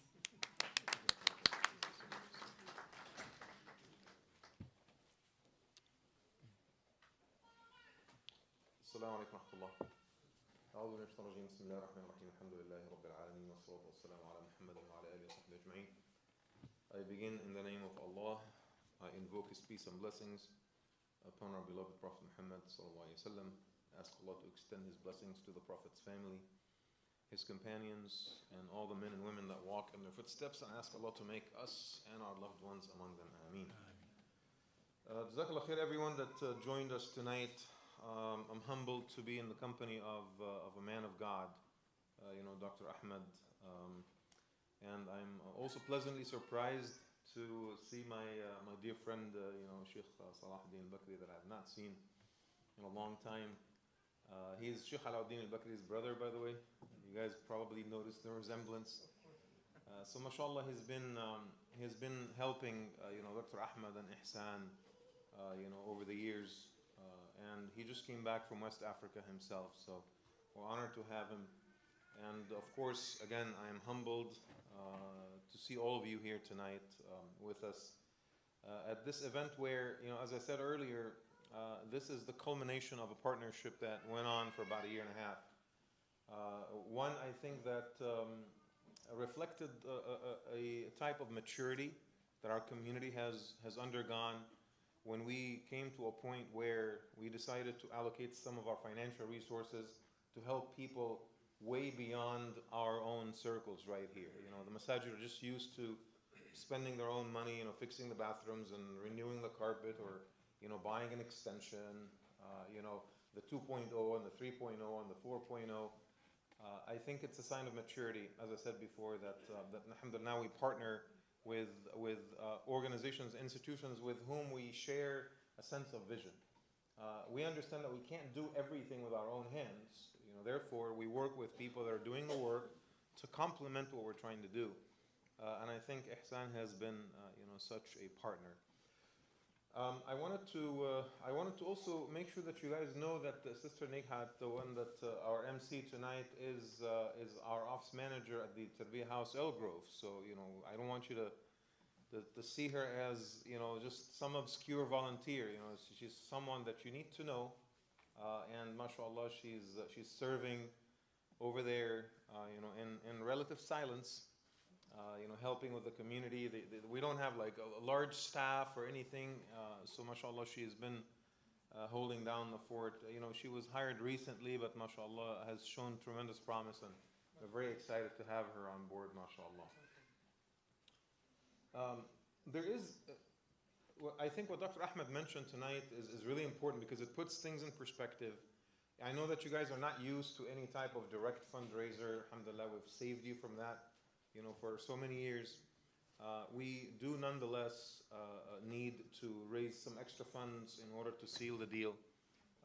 السلام عليكم ورحمة الله. أعوذ بالله من الشيطان الرجيم. بسم الله الرحمن الرحيم. الحمد لله رب العالمين والصلاة والسلام على محمد وعلى آله وصحبه أجمعين. I begin in the name of Allah. I invoke His peace and blessings upon our beloved Prophet Muhammad sallallahu alaihi wasallam. Ask Allah to extend His blessings to the Prophet's family, his companions, and all the men and women that walk in their footsteps, and ask Allah to make us and our loved ones among them. Ameen. Jazakallah khair, everyone that joined us tonight. I'm humbled to be in the company of a man of God, Dr. Ahmed. And I'm also pleasantly surprised to see my dear friend, Sheikh Salahuddin al-Bakri, that I have not seen in a long time. He's Sheikh Alauddin al-Bakri's brother, by the way. You guys probably noticed the resemblance. So mashallah, he's been helping Dr. Ahmed and Ihsan over the years, and he just came back from West Africa himself, so we're honored to have him. And of course, again, I am humbled to see all of you here tonight with us at this event where, as I said earlier, this is the culmination of a partnership that went on for about a year and a half. One, I think that reflected a type of maturity that our community has undergone when we came to a point where we decided to allocate some of our financial resources to help people way beyond our own circles right here. The masajid are just used to spending their own money, fixing the bathrooms and renewing the carpet, or buying an extension, the 2.0 and the 3.0 and the 4.0. I think it's a sign of maturity, as I said before, that alhamdulillah, now we partner with organizations, institutions with whom we share a sense of vision. We understand that we can't do everything with our own hands. Therefore, we work with people that are doing the work to complement what we're trying to do. And I think Ihsan has been, such a partner. I wanted to also make sure that you guys know that Sister Nighat, the one that our MC tonight is our office manager at the Tarbiya House, Elgrove. So I don't want you to see her as just some obscure volunteer. She's someone that you need to know, and mashallah, she's serving over there, in relative silence. Helping with the community. We don't have like a large staff or anything, so mashallah, she has been holding down the fort. She was hired recently, but mashallah has shown tremendous promise, and we're very excited to have her on board, mashallah. I think what Dr. Ahmed mentioned tonight is really important because it puts things in perspective. I know that you guys are not used to any type of direct fundraiser. Alhamdulillah, we've saved you from that for so many years. We do nonetheless need to raise some extra funds in order to seal the deal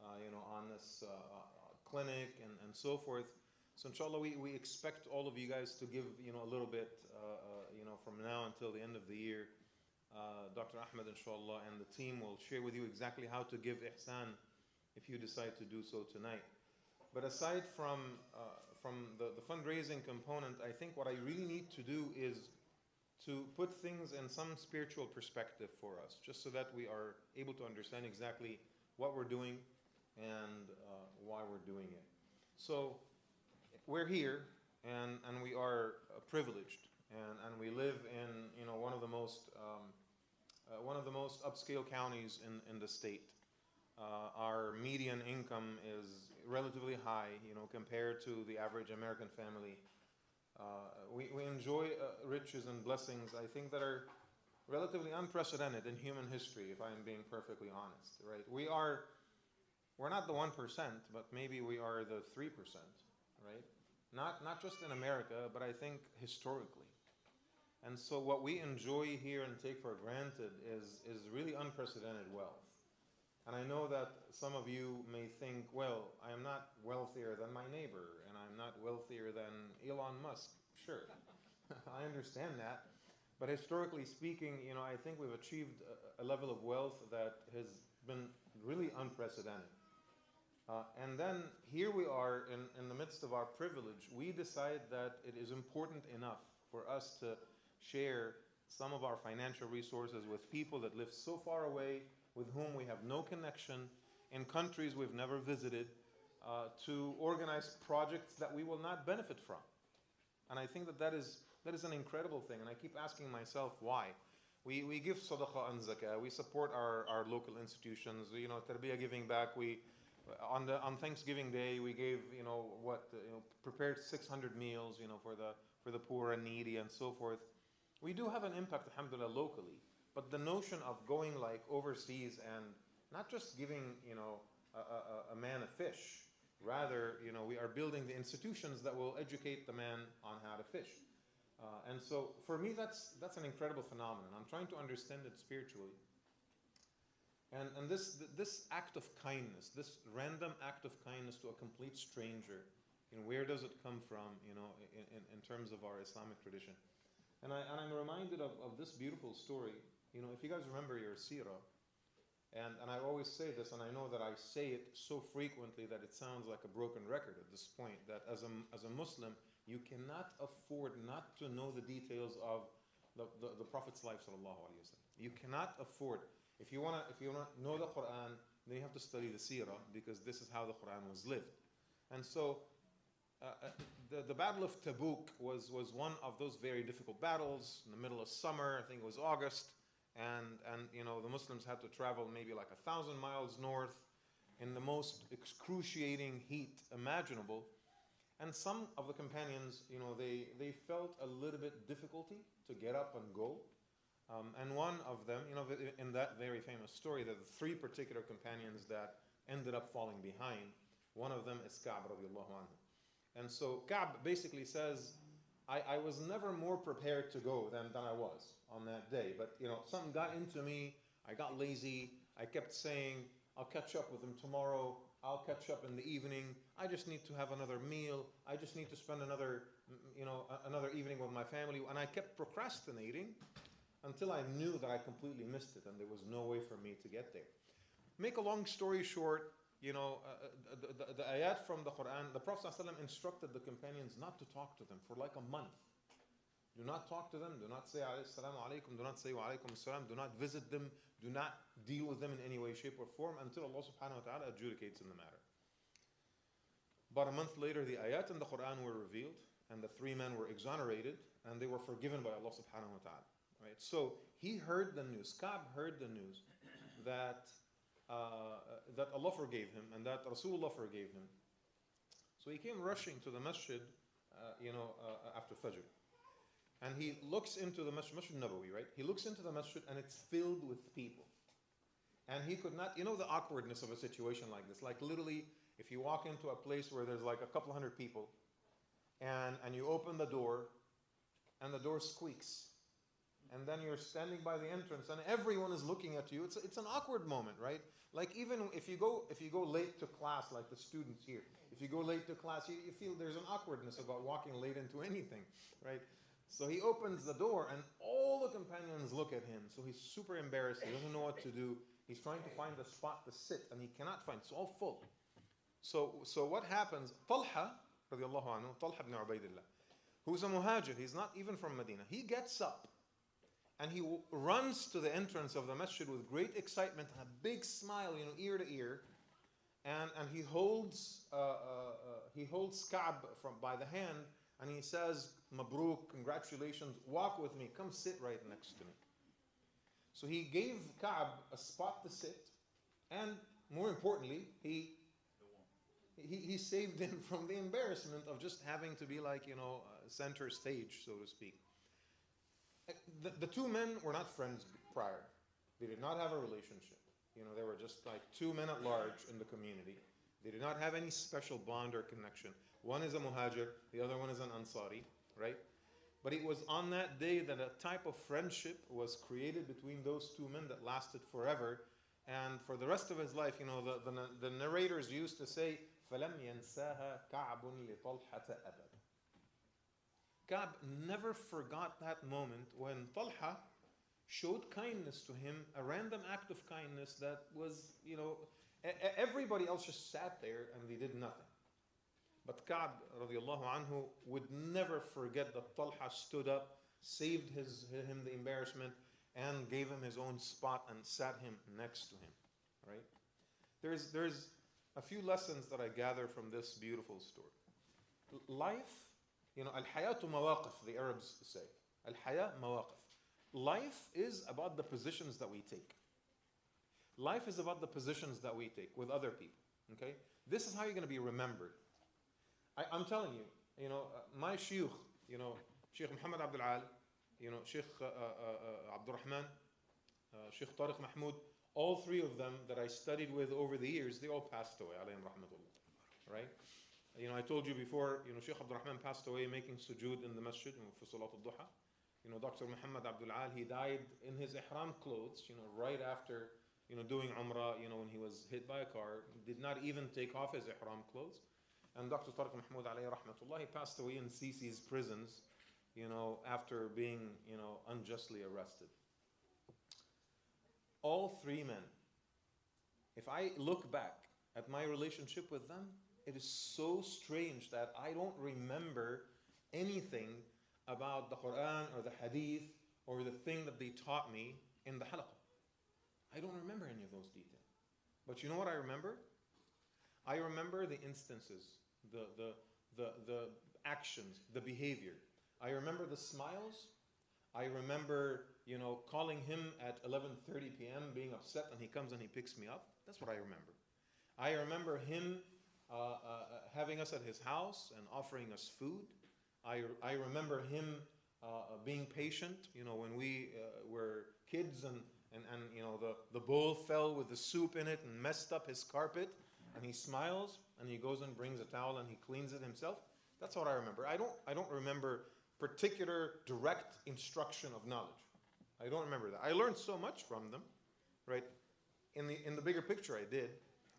on this clinic and so forth. So inshallah, we expect all of you guys to give a little bit from now until the end of the year. Dr. Ahmed, inshallah, and the team will share with you exactly how to give Ihsan if you decide to do so tonight. But aside from the fundraising component, I think what I really need to do is to put things in some spiritual perspective for us, just so that we are able to understand exactly what we're doing and why we're doing it. So we're here, and we are privileged, and we live in one of the most upscale counties in the state. Our median income is relatively high, compared to the average American family. We enjoy riches and blessings, I think, that are relatively unprecedented in human history, if I'm being perfectly honest, right? We're not the 1%, but maybe we are the 3%, right? Not just in America, but I think historically. And so what we enjoy here and take for granted is really unprecedented wealth. And I know that some of you may think, well, I am not wealthier than my neighbor, and I'm not wealthier than Elon Musk. Sure, I understand that. But historically speaking, I think we've achieved a level of wealth that has been really unprecedented. And then here we are in the midst of our privilege. We decide that it is important enough for us to share some of our financial resources with people that live so far away, with whom we have no connection, in countries we've never visited, to organize projects that we will not benefit from. And I think that is an incredible thing, and I keep asking myself why. We give sadaqah and zakah, we support our local institutions, Tarbiya giving back. On Thanksgiving Day, we gave, prepared 600 meals, for the poor and needy and so forth. We do have an impact, alhamdulillah, locally. But the notion of going like overseas and not just giving, a man a fish, rather, we are building the institutions that will educate the man on how to fish. And so for me, that's an incredible phenomenon. I'm trying to understand it spiritually. And this act of kindness, this random act of kindness to a complete stranger, where does it come from, in terms of our Islamic tradition? And I'm reminded of this beautiful story. If you guys remember your seerah, and I always say this, and I know that I say it so frequently that it sounds like a broken record at this point, that as a Muslim, you cannot afford not to know the details of the Prophet's life, sallallahu alaihi wasallam. You cannot afford. If you want to know the Quran, then you have to study the seerah, because this is how the Quran was lived. And so the Battle of Tabuk was one of those very difficult battles in the middle of summer. I think it was August, and the Muslims had to travel maybe like 1,000 miles north in the most excruciating heat imaginable. And some of the companions, they felt a little bit difficulty to get up and go. And one of them, in that very famous story, there are 3 particular companions that ended up falling behind. One of them is Ka'b radiallahu anhu. And so Ka'b basically says, I was never more prepared to go than I was on that day. But, something got into me. I got lazy. I kept saying, I'll catch up with him tomorrow. I'll catch up in the evening. I just need to have another meal. I just need to spend another evening with my family. And I kept procrastinating until I knew that I completely missed it and there was no way for me to get there. Make a long story short, the ayat from the Quran, the Prophet ﷺ instructed the companions not to talk to them for like a month. Do not talk to them. Do not say Assalamu alaikum. Do not say wa alaikum assalam. Do not visit them. Do not deal with them in any way, shape, or form until Allah subhanahu wa ta'ala adjudicates in the matter. About a month later, the ayat in the Quran were revealed, and the 3 men were exonerated, and they were forgiven by Allah subhanahu wa ta'ala. Right? So he heard the news. Ka'b heard the news that Allah forgave him and that Rasulullah forgave him. So he came rushing to the masjid, after Fajr. And he looks into the masjid, Masjid Nabawi, right? He looks into the masjid and it's filled with people. And he could not, the awkwardness of a situation like this. Like literally, if you walk into a place where there's like a couple hundred people and you open the door and the door squeaks. And then you're standing by the entrance and everyone is looking at you. It's an awkward moment, right? Like even if you go late to class, like the students here, if you go late to class, you feel there's an awkwardness about walking late into anything, right? So he opens the door and all the companions look at him. So he's super embarrassed. He doesn't know what to do. He's trying to find a spot to sit and he cannot find. It's all full. So what happens? Talha, radiallahu anhu, Talha ibn Ubaidillah, who's a muhajir. He's not even from Medina. He gets up and he runs to the entrance of the masjid with great excitement and a big smile, ear to ear. And he holds Ka'b by the hand and he says, Mabruk, congratulations, walk with me, come sit right next to me. So he gave Ka'b a spot to sit, and more importantly, he saved him from the embarrassment of just having to be like, center stage, so to speak. The 2 men were not friends prior. They did not have a relationship. They were just like 2 men at large in the community. They did not have any special bond or connection. One is a muhajir, the other one is an Ansari, right? But it was on that day that a type of friendship was created between those 2 men that lasted forever. And for the rest of his life, the narrators used to say, فَلَمْ يَنْسَاهَا كَعْبٌ لِطَلْحَةَ أَبَدًا. Ka'b never forgot that moment when Talha showed kindness to him, a random act of kindness that was, everybody else just sat there and they did nothing. But Ka'b radiallahu anhu would never forget that Talha stood up, saved him the embarrassment, and gave him his own spot and sat him next to him. Right? There's a few lessons that I gather from this beautiful story. Life, al-hayatu mawaqif, the Arabs say. Al-haya mawaqif. Life is about the positions that we take. Life is about the positions that we take with other people. Okay? This is how you're going to be remembered. I'm telling you, my shuyukh, Sheikh Muhammad Abdul Al, Sheikh Abdul Rahman, Sheikh Tariq Mahmoud, all three of them that I studied with over the years, they all passed away, alayhim rahmatullah, right? You know, I told you before, you know, Sheikh Abdul Rahman passed away making sujood in the masjid for Salat al-Duha. You know, Dr. Muhammad Abdul Al, he died in his ihram clothes, you know, right after, you know, doing Umrah, you know, when he was hit by a car, did not even take off his ihram clothes. And Dr. Tariq Mahmoud alayhi rahmatullah, he passed away in Sisi's prisons, you know, after being, you know, unjustly arrested. All three men, if I look back at my relationship with them, it is so strange that I don't remember anything about the Quran or the Hadith or the thing that they taught me in the halaqah. I don't remember any of those details. But you know what I remember? I remember the instances, the actions, the behavior. I remember the smiles. I remember, you know, calling him at 11:30 p.m. being upset, and he comes and he picks me up. That's what I remember. I remember him having us at his house and offering us food. I remember him being patient, you know, when we were kids and you know, the bowl fell with the soup in it and messed up his carpet, and he smiles and he goes and brings a towel and he cleans it himself. That's what I remember. I don't remember particular direct instruction of knowledge. I don't remember that. I learned so much from them, right? In the bigger picture I did,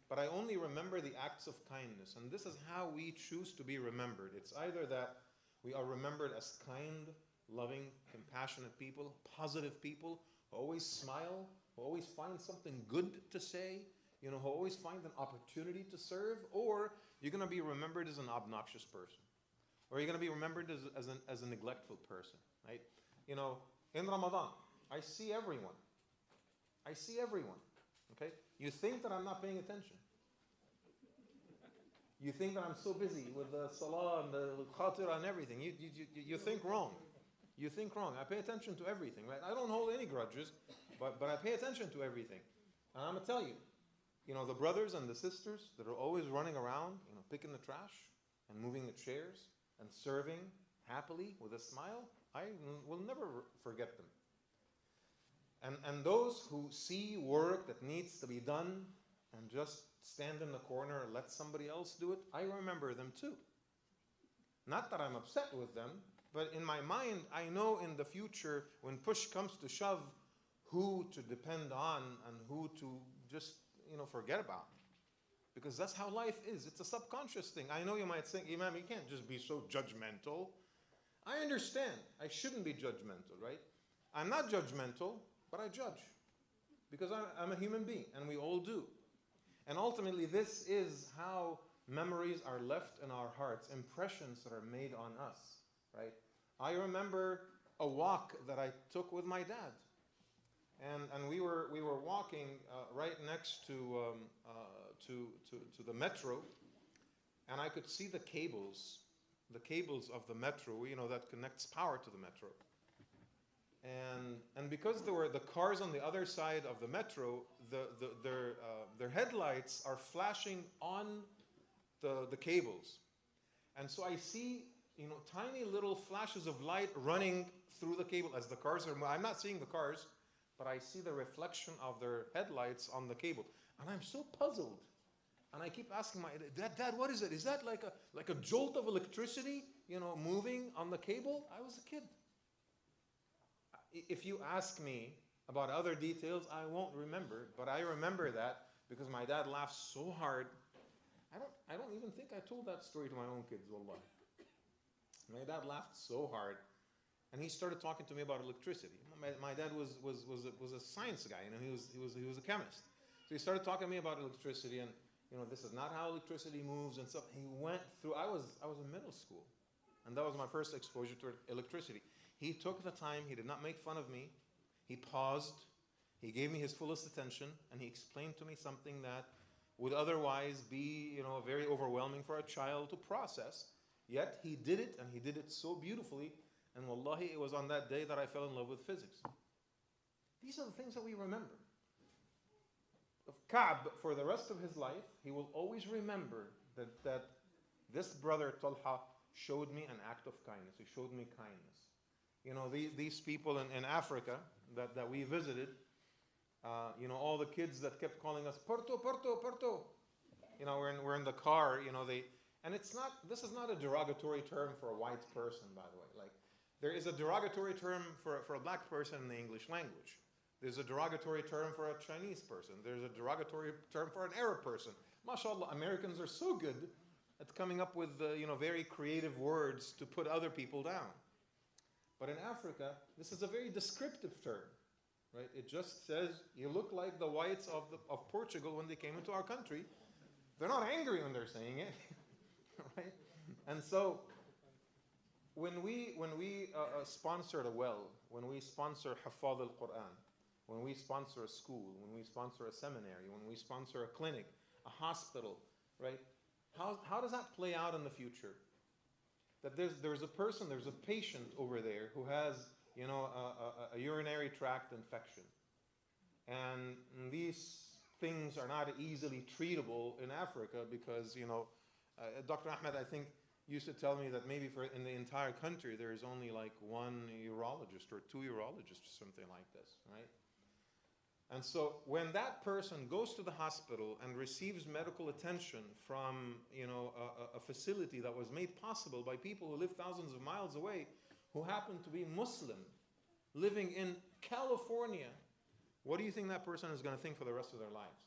but I only remember the acts of kindness, and this is how we choose to be remembered. It's either that we are remembered as kind, loving, compassionate people, positive people, who always smile, who always find something good to say, you know, who always find an opportunity to serve, or you're going to be remembered as an obnoxious person, or you're going to be remembered as a neglectful person, right? You know, in Ramadan, I see everyone. I see everyone, okay? You think that I'm not paying attention. You think that I'm so busy with the salah and the khatira and everything. You think wrong. You think wrong. I pay attention to everything, right? I don't hold any grudges, but I pay attention to everything. And I'm going to tell you, you know, the brothers and the sisters that are always running around, you know, picking the trash and moving the chairs and serving happily with a smile, I will never forget them. And those who see work that needs to be done and just stand in the corner and let somebody else do it, I remember them too. Not that I'm upset with them, but in my mind, I know in the future, when push comes to shove, who to depend on and who to just, you know, forget about. Because that's how life is. It's a subconscious thing. I know you might think, Imam, you can't just be so judgmental. I understand. I shouldn't be judgmental, right? I'm not judgmental, but I judge. Because I'm a human being, and we all do. And ultimately, this is how memories are left in our hearts, impressions that are made on us, right? I remember a walk that I took with my dad. And we were walking right next to the metro, and I could see the cables of the metro, you know, that connects power to the metro. And because there were the cars on the other side of the metro, their headlights are flashing on the cables. And so I see, you know, tiny little flashes of light running through the cable as the cars are moving. I'm not seeing the cars, but I see the reflection of their headlights on the cable. And I'm so puzzled. And I keep asking my dad, what is it? Is that like a jolt of electricity, you know, moving on the cable? I was a kid. If you ask me about other details, I won't remember, but I remember that because my dad laughed so hard. I don't even think I told that story to my own kids, wallah. My dad laughed so hard, and he started talking to me about electricity. My dad was a science guy, you know, he was a chemist. So he started talking to me about electricity, and you know, this is not how electricity moves and stuff. He went through. I was in middle school, and that was my first exposure to electricity. He took the time, he did not make fun of me, he paused, he gave me his fullest attention, and he explained to me something that would otherwise be, you know, very overwhelming for a child to process. Yet he did it, and he did it so beautifully, and wallahi, it was on that day that I fell in love with physics. These are the things that we remember. Of Ka'b, for the rest of his life, he will always remember that this brother Talha showed me an act of kindness. He showed me kindness. You know, these people in Africa that we visited, You know, all the kids that kept calling us Porto, Porto, Porto. You know, we're in the car, you know, and this is not a derogatory term for a white person, by the way. Like, there is a derogatory term for a black person in the English language. There's a derogatory term for a Chinese person. There's a derogatory term for an Arab person. MashaAllah, Americans are so good at coming up with, you know, very creative words to put other people down. But in Africa, this is a very descriptive term, right? It just says, you look like the whites of Portugal when they came into our country. They're not angry when they're saying it, right? And so, when we sponsor a well, when we sponsor Hafadh al-Quran, when we sponsor a school, when we sponsor a seminary, when we sponsor a clinic, a hospital, right? How does that play out in the future? That there's a person, there's a patient over there who has, you know, a urinary tract infection. And these things are not easily treatable in Africa because, you know, Dr. Ahmed, I think, used to tell me that maybe in the entire country there is only like one urologist or two urologists or something like this, right? And so when that person goes to the hospital and receives medical attention from, you know, a facility that was made possible by people who live thousands of miles away, who happen to be Muslim, living in California, what do you think that person is going to think for the rest of their lives?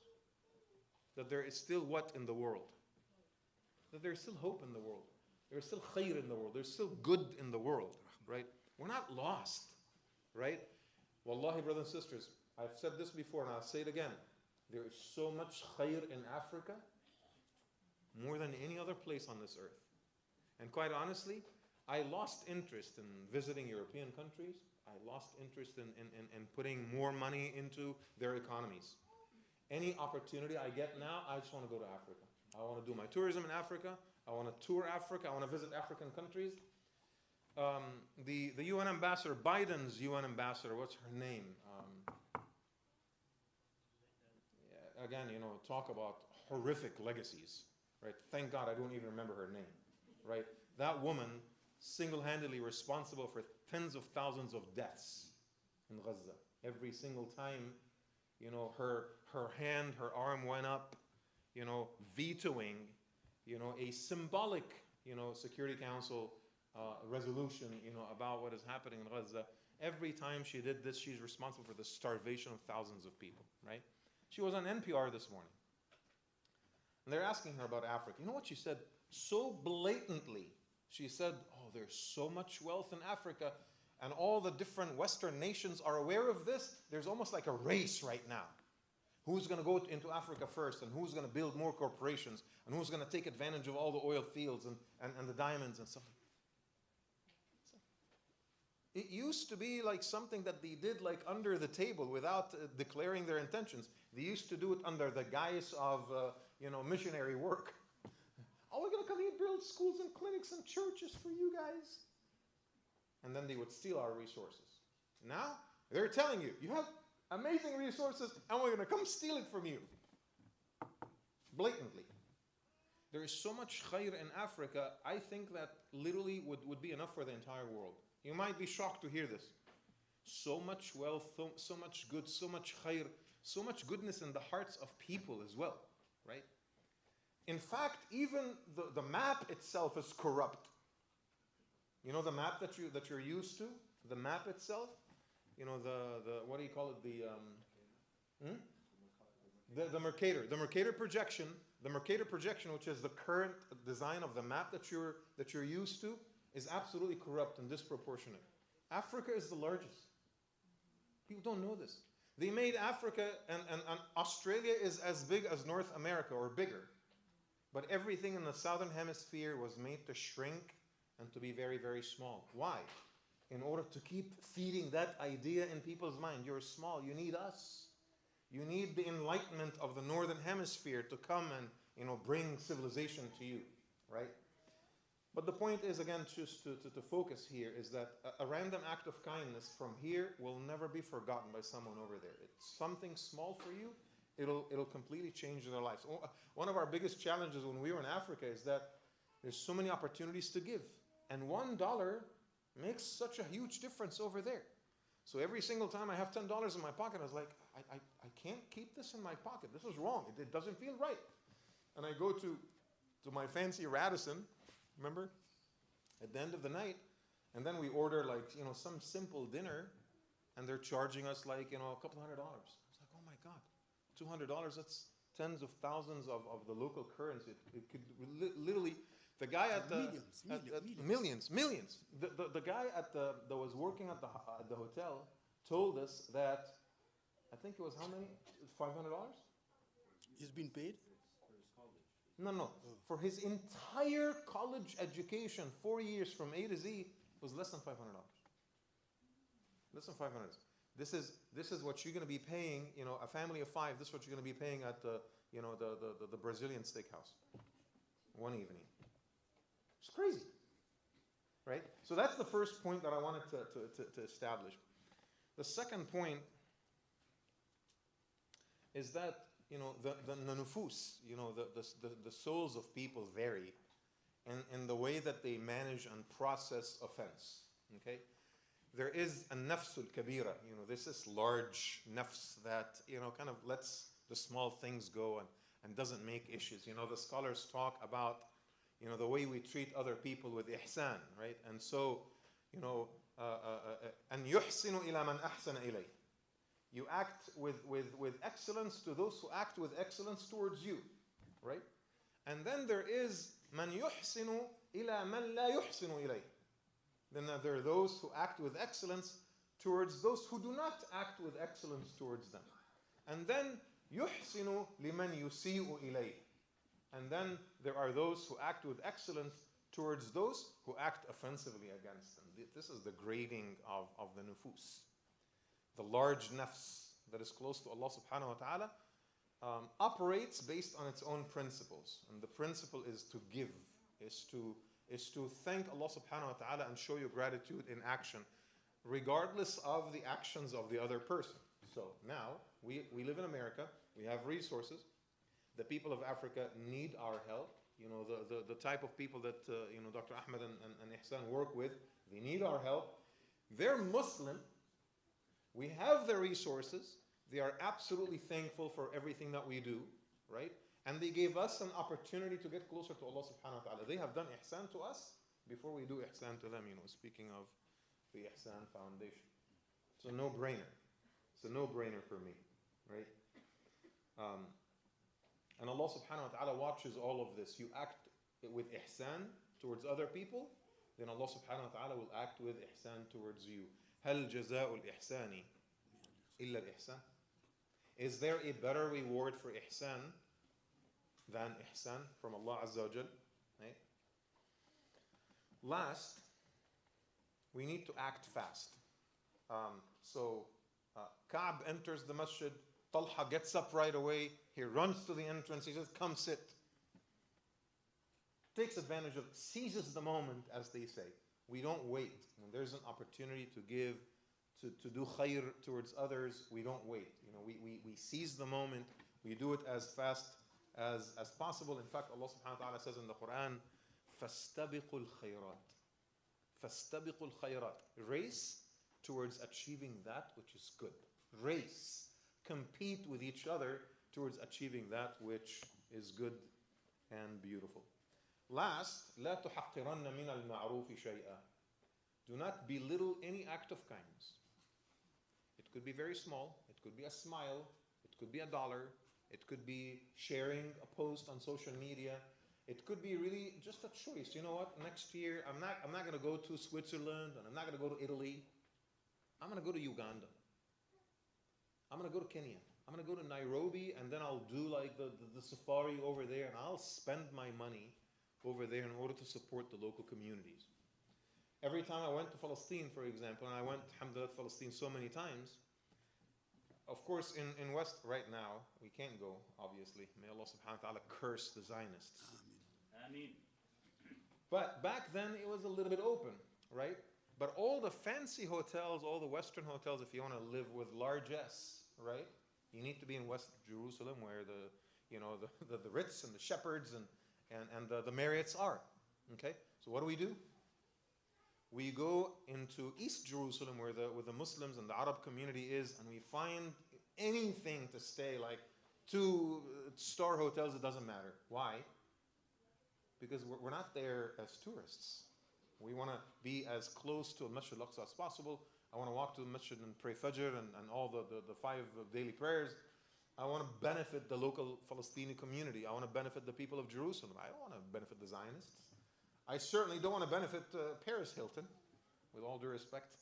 That there is still what in the world? That there's still hope in the world. There's still khair in the world. There's still good in the world, right? We're not lost, right? Wallahi, brothers and sisters, I've said this before and I'll say it again. There is so much khair in Africa, more than any other place on this earth. And quite honestly, I lost interest in visiting European countries. I lost interest in putting more money into their economies. Any opportunity I get now, I just want to go to Africa. I want to do my tourism in Africa. I want to tour Africa. I want to visit African countries. The UN ambassador, Biden's UN ambassador, what's her name? Again, you know, talk about horrific legacies, right? Thank God I don't even remember her name, right? That woman single-handedly responsible for tens of thousands of deaths in Gaza. Every single time, you know, her arm went up, you know, vetoing, you know, a symbolic, you know, Security Council resolution, you know, about what is happening in Gaza. Every time she did this, she's responsible for the starvation of thousands of people, right? She was on NPR this morning. And they're asking her about Africa. You know what she said? So blatantly, she said, oh, there's so much wealth in Africa, and all the different Western nations are aware of this. There's almost like a race right now. Who's going to go into Africa first, and who's going to build more corporations, and who's going to take advantage of all the oil fields and the diamonds and stuff. It used to be like something that they did like under the table without declaring their intentions. They used to do it under the guise of, you know, missionary work. Oh, we're going to come here and build schools and clinics and churches for you guys. And then they would steal our resources. Now, they're telling you, you have amazing resources and we're going to come steal it from you. Blatantly. There is so much khair in Africa, I think that literally would be enough for the entire world. You might be shocked to hear this. So much wealth, so much good, so much khair, so much goodness in the hearts of people as well, right? In fact, even the map itself is corrupt. You know the map that you're used to? The map itself? You know, the what do you call it? The Mercator. The Mercator projection. The Mercator projection, which is the current design of the map that you're used to, is absolutely corrupt and disproportionate. Africa is the largest. People don't know this. They made Africa and Australia is as big as North America or bigger. But everything in the southern hemisphere was made to shrink and to be very, very small. Why? In order to keep feeding that idea in people's mind. You're small, you need us. You need the enlightenment of the northern hemisphere to come and, you know, bring civilization to you, right? But the point is, again, just to focus here, is that a random act of kindness from here will never be forgotten by someone over there. It's something small for you, it'll completely change their lives. One of our biggest challenges when we were in Africa is that there's so many opportunities to give. And $1 makes such a huge difference over there. So every single time I have $10 in my pocket, I was like, I can't keep this in my pocket. This is wrong. It doesn't feel right. And I go to my fancy Radisson, remember, at the end of the night, and then we order like, some simple dinner, and they're charging us like, a couple $100. I was like, oh my God, $200, that's tens of thousands of the local currency. It could literally, the guy at the millions. The guy that was working at the hotel told us that, I think it was how many? $500? He's been paid? No. For his entire college education, 4 years from A to Z, was less than $500. Less than $500. This is what you're going to be paying. A family of 5. This is what you're going to be paying at the Brazilian steakhouse one evening. It's crazy, right? So that's the first point that I wanted to establish. The second point is that the nufus, the souls of people vary in the way that they manage and process offense. Okay, there is a nafsul kabira, this is large nafs that kind of lets the small things go and doesn't make issues. The scholars talk about the way we treat other people with ihsan, right? And so and yuhsinu ila man ahsana ilay. You act with excellence to those who act with excellence towards you, right? And then there is man yuhsinu ila man la yuhsinu ilay. Then there are those who act with excellence towards those who do not act with excellence towards them. And then yuhsinu liman yusi'u ilay. And then there are those who act with excellence towards those who act offensively against them. This is the grading of the nufus. The large nafs that is close to Allah subhanahu wa ta'ala operates based on its own principles. And the principle is to give, is to thank Allah subhanahu wa ta'ala and show your gratitude in action, regardless of the actions of the other person. So now, we live in America, we have resources. The people of Africa need our help. The type of people that Dr. Ahmed and Ihsan work with, they need our help. They're Muslim. We have the resources. They are absolutely thankful for everything that we do, right? And they gave us an opportunity to get closer to Allah subhanahu wa ta'ala. They have done ihsan to us before we do ihsan to them, speaking of the Ihsan Foundation. It's a no-brainer. It's a no-brainer for me, right? And Allah subhanahu wa ta'ala watches all of this. You act with ihsan towards other people, then Allah subhanahu wa ta'ala will act with ihsan towards you. هل جزاء الإحسان إلا الإحسان? Is there a better reward for ihsan than ihsan from Allah Azza wa Jal? Right? Last, we need to act fast. Ka'b enters the masjid. Talha gets up right away. He runs to the entrance. He says, come sit. Takes advantage of, seizes the moment, as they say. We don't wait. When there's an opportunity to give, to do khair towards others, we don't wait. We seize the moment. We do it as fast as possible. In fact, Allah subhanahu wa ta'ala says in the Quran, فَاسْتَبِقُوا الْخَيْرَاتِ. فَاسْتَبِقُوا الْخَيْرَاتِ. Race towards achieving that which is good. Race. Compete with each other towards achieving that which is good and beautiful. Last, لا تحقرن من المعروف شيئا. Do not belittle any act of kindness. It could be very small. It could be a smile. It could be $1. It could be sharing a post on social media. It could be really just a choice. You know what? Next year, I'm not going to go to Switzerland, and I'm not going to go to Italy. I'm going to go to Uganda. I'm going to go to Kenya. I'm going to go to Nairobi, and then I'll do like the safari over there, and I'll spend my money over there in order to support the local communities. Every time I went to Palestine, for example, and I went, alhamdulillah, to Palestine so many times, of course, in West right now, we can't go, obviously. May Allah subhanahu wa ta'ala curse the Zionists. Ameen. But back then, it was a little bit open, right? But all the fancy hotels, all the Western hotels, if you want to live with large S, right? You need to be in West Jerusalem where the Ritz and the Shepherds and the Marriotts are, okay? So what do? We go into East Jerusalem where the Muslims and the Arab community is, and we find anything to stay, like 2-star hotels, it doesn't matter. Why? Because we're not there as tourists. We want to be as close to Masjid al-Aqsa as possible. I want to walk to the masjid and pray Fajr and all the 5 daily prayers. I want to benefit the local Palestinian community. I want to benefit the people of Jerusalem. I don't want to benefit the Zionists. I certainly don't want to benefit Paris Hilton, with all due respect.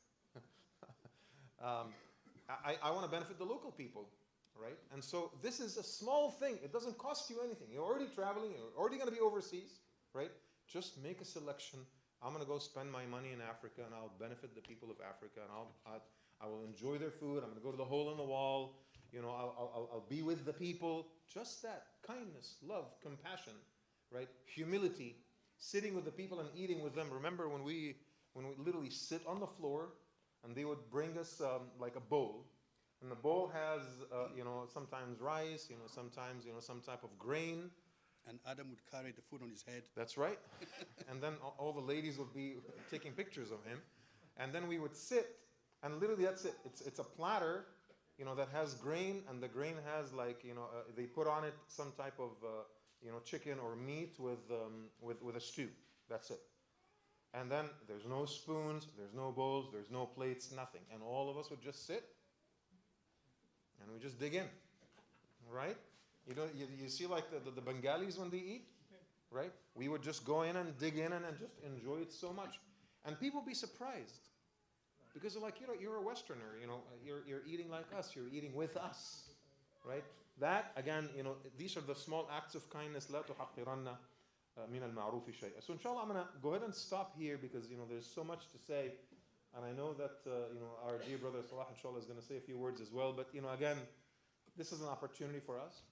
I want to benefit the local people, right? And so this is a small thing. It doesn't cost you anything. You're already traveling. You're already going to be overseas, right? Just make a selection. I'm going to go spend my money in Africa, and I'll benefit the people of Africa, and I will enjoy their food. I'm going to go to the hole in the wall. You know, I'll be with the people. Just that. Kindness, love, compassion, right? Humility. Sitting with the people and eating with them. Remember when we literally sit on the floor, and they would bring us like a bowl. And the bowl has, sometimes rice, sometimes, some type of grain. And Adam would carry the food on his head. That's right. And then all the ladies would be taking pictures of him. And then we would sit, and literally that's it. It's a platter, that has grain, and the grain has they put on it some type of, chicken or meat with a stew. That's it. And then there's no spoons, there's no bowls, there's no plates, nothing. And all of us would just sit, and we just dig in, right? You see like the Bengalis when they eat, right? We would just go in and dig in and just enjoy it so much. And people be surprised. Because they're like, you're a Westerner, you're eating like us, you're eating with us, right? That, again, these are the small acts of kindness. لا تحقرن من المعروف شيئا. So inshallah, I'm going to go ahead and stop here because, there's so much to say. And I know that, our dear brother Salah, inshallah, is going to say a few words as well. But, again, this is an opportunity for us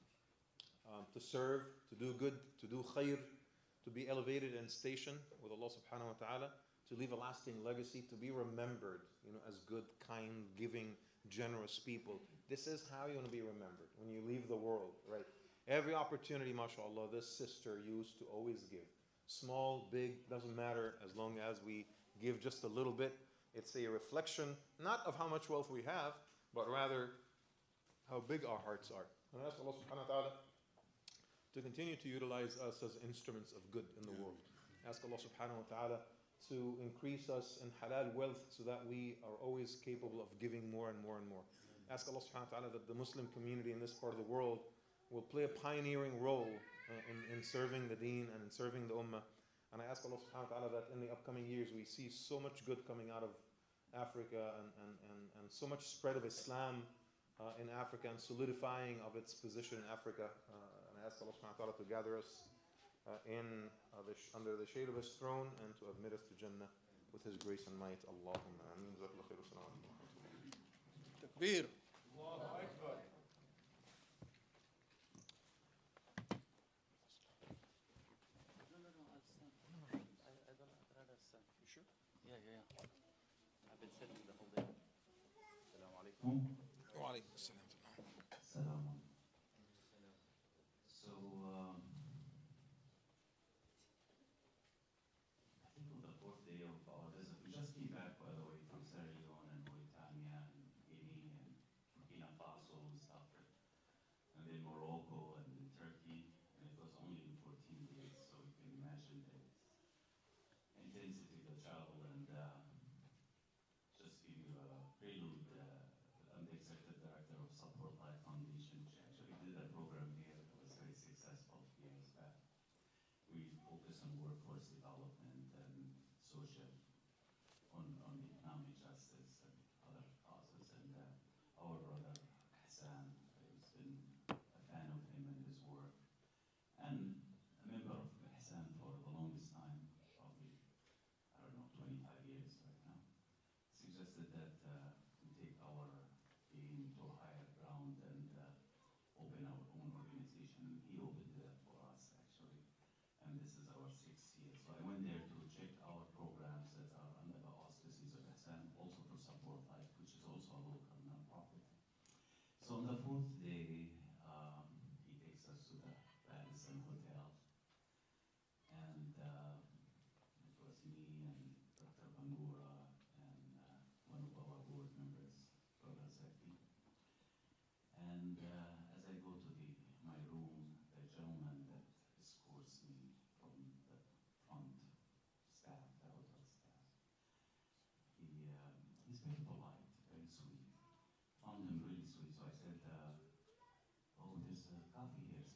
to serve, to do good, to do khair, to be elevated and stationed with Allah subhanahu wa ta'ala, to leave a lasting legacy, to be remembered, as good, kind, giving, generous people. This is how you want to be remembered when you leave the world, right? Every opportunity, mashallah, this sister used to always give. Small, big, doesn't matter, as long as we give just a little bit. It's a reflection, not of how much wealth we have, but rather how big our hearts are. And I ask Allah subhanahu wa ta'ala to continue to utilize us as instruments of good in the world. Ask Allah subhanahu wa ta'ala to increase us in halal wealth so that we are always capable of giving more and more and more. Ask Allah subhanahu wa ta'ala that the Muslim community in this part of the world will play a pioneering role in serving the deen and in serving the ummah. And I ask Allah subhanahu wa ta'ala that in the upcoming years we see so much good coming out of Africa and so much spread of Islam in Africa and solidifying of its position in Africa. And I ask Allah subhanahu wa ta'ala to gather us under the shade of His throne and to admit us to Jannah with His grace and might. Allahumma ameen. Jazakallah khair. Assalamu alaikum. Takbir. You sure? Yeah. I've been sitting the whole day. Assalamu alaikum. Wa alaikum assalam. Salam. So, I think on the 4th day of our visit, we just came back, by the way, from Sierra Leone and Mauritania and Guinea and Burkina Faso and stuff, and then Morocco and then Turkey, and it was only in 14 days, so you can imagine the intensity of the travel. And just give you a prelude, I'm the executive director of Support Life Foundation. She actually did a program here that was very successful years back. We focus on workforce development and social, on economic justice and other causes. And our brother Ihsan has been a fan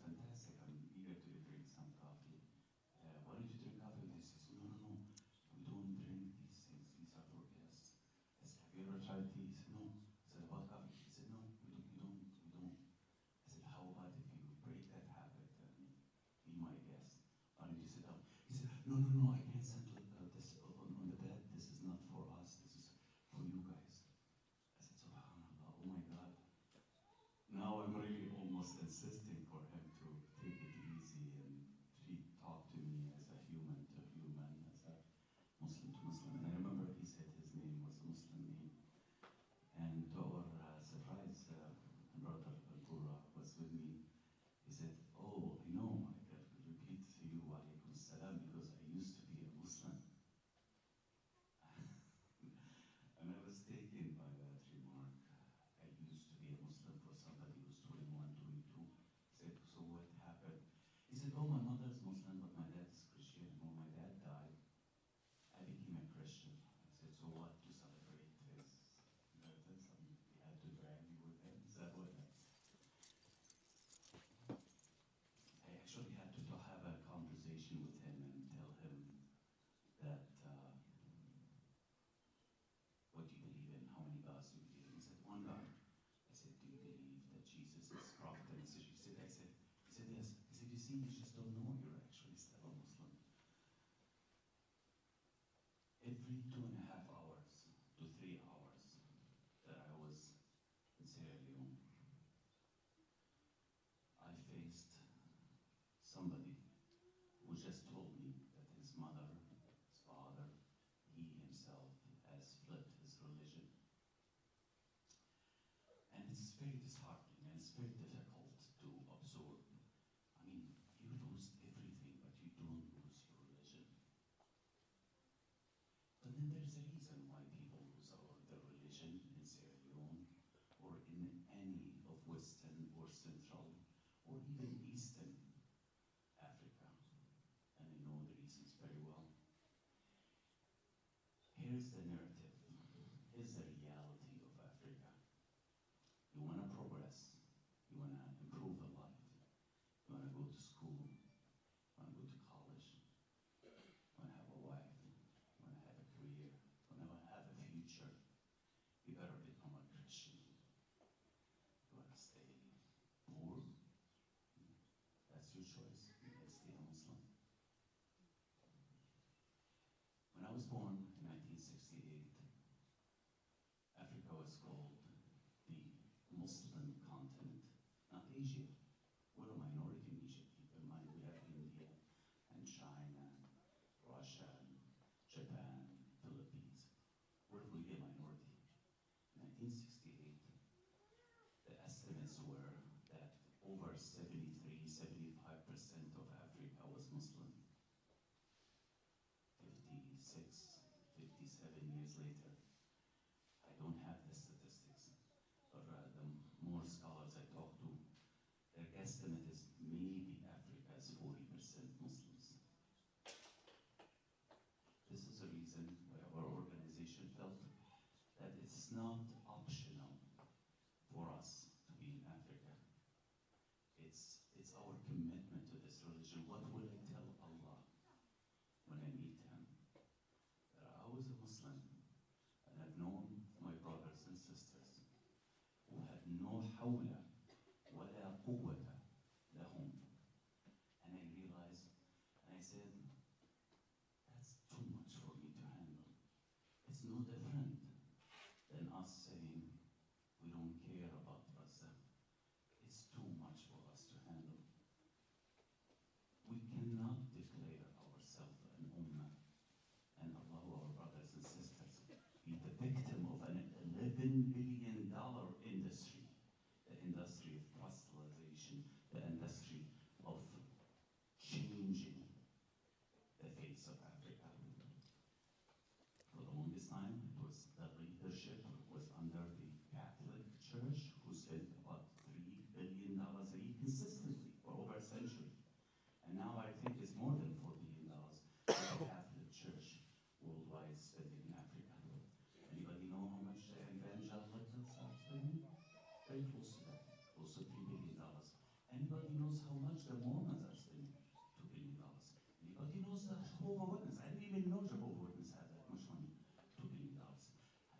fantastic. I'm eager to drink some coffee. Why don't you drink coffee with us? He says, no, no, no. We don't drink these things. These are for guests. I said, have you ever tried tea? He said, no. I said, about coffee? He said, no, we don't. I said, how about if you break that habit and be my guest? Why don't you sit down? He said, no, no, no, I can't sit this on the bed. This is not for us. This is for you guys. I said, subhanallah, oh my God. Now I'm really almost insisting for him to take it easy and talk to me as a human to human, as a Muslim to Muslim. And I remember he said his name was a Muslim name. And to our surprise, brother Bangura was with me. He said, oh, I know, I can repeat to you wa alaikum salam because I used to be a Muslim. And I was taken by that remark. I used to be a Muslim for somebody who's 21, 22. He said, so what happened? He said, oh, my mother's Muslim, but my dad is Christian. And when my dad died, I became a Christian. I said, so what to celebrate his inheritance? I mean, he had to drag me with him. Is that what? I actually had to have a conversation with him and tell him that what do you believe in? How many gods do you believe in? He said, one God. I said, do you believe that Jesus is prophet and message? He said, yes. He said, you see, you just don't know. You're actually still a Muslim. Every 2.5 hours to 3 hours that I was in Sierra Leone, I faced somebody who just told me that his mother, his father, he himself has flipped his religion. And it's very disheartening and it's very difficult to absorb. I mean, you lose everything, but you don't lose your religion. But then there's a reason why people lose their religion in Sierra Leone or in any of Western or Central or even Eastern Africa. And I know the reasons very well. Here's the narrative. Here's the reality of Africa. You want to progress. You want to improve a life. You want to go to school. You want to go to college. You want to have a wife. You want to have a career. You want to have a future. You better become a Christian. You want to stay poor. That's your choice. You can stay a Muslim. When I was born in 1968, Africa was called the Muslim continent, not Asia. We're a minority in Egypt. Keep in mind, we have India and China, Russia, and Japan, Philippines. We're really a minority. In 1968, the estimates were that over 75% of Africa was Muslim. 56, 57 years later, I don't have the statistics, but the more scholars I talk to, their guesstimate is maybe Africa is 40% Muslims. This is the reason why our organization felt that it's not optional for us to be in Africa. It's our commitment to this religion. What will I tell Allah when I meet him? That I was a Muslim and I've known my brothers and sisters who had no hawla wala quwwata lahum. And I realized, and I said, that's too much for me to handle. It's no different than us saying we don't care about Gaza. It's too much for us to handle. We cannot declare ourselves an ummah Anybody knows how much the Mormons are spending? $2 billion. Anybody knows the Jehovah's Witnesses? I didn't even know Jehovah's Witnesses had that much money. $2 billion.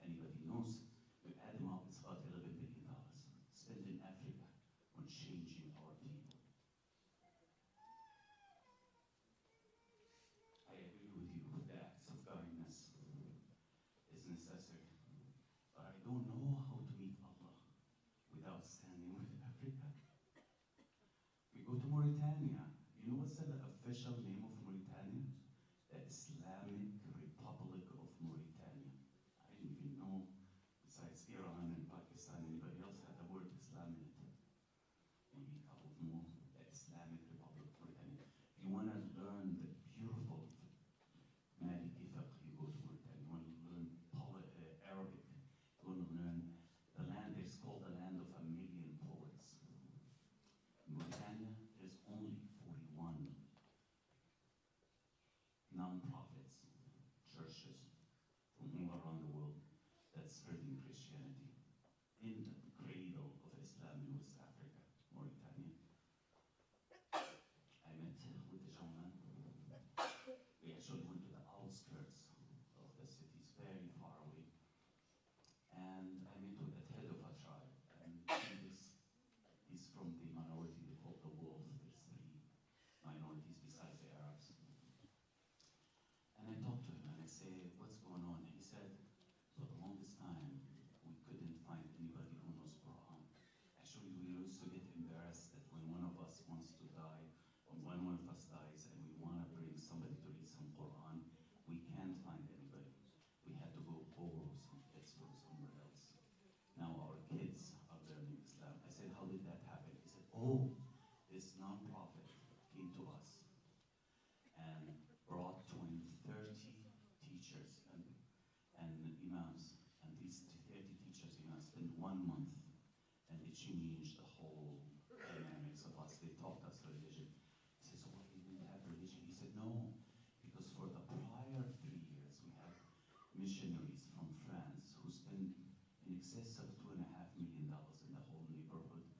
Anybody knows? You add them up, it's about $11 billion spent in Africa on changing our people. I agree with you. The acts of kindness is necessary. But I don't know how to meet Allah without standing with Africa. We go to Mauritania. You know what's the official name of Mauritania? The Islamic Republic of Mauritania. I didn't even know, besides Iran and Pakistan, anybody else had the word Islam in it. Maybe a couple more. The Islamic Republic of Mauritania. If you want to learn the beautiful Maliki fiqh, you go to Mauritania. You want to learn Arabic, you want to learn the land is called the land of 1,000,000 poets. In Mauritania, there's only 41 non-profits, churches from all around the world that's spreading Christianity in the cradle of Islam in West Africa, Mauritania. I met with the gentleman. We actually went to the outskirts of the cities, very far away. And I met with the head of a tribe. And he's from the minority they call the Wolf. There's 3 minorities besides the Arabs. And I talked to him and I say, what's going on? He said, for the longest time, we couldn't find anybody who knows Quran. Actually, we used to get embarrassed that when one of us wants to die, or when one of us dies and we want to bring somebody to read some Quran, we can't find anybody. We had to go borrow some kids from somewhere else. Now our kids are learning Islam. I said, how did that happen? He said, oh, this non-profit came to us and brought 20, 30 teachers and imams. And these 30 teachers, imams, spent 1 month and it changed the whole dynamics of us. They taught us religion. He says, so why you didn't have religion? He said, no, because for the prior 3 years, we had missionaries from France who spent in excess of $2.5 million in the whole neighborhood,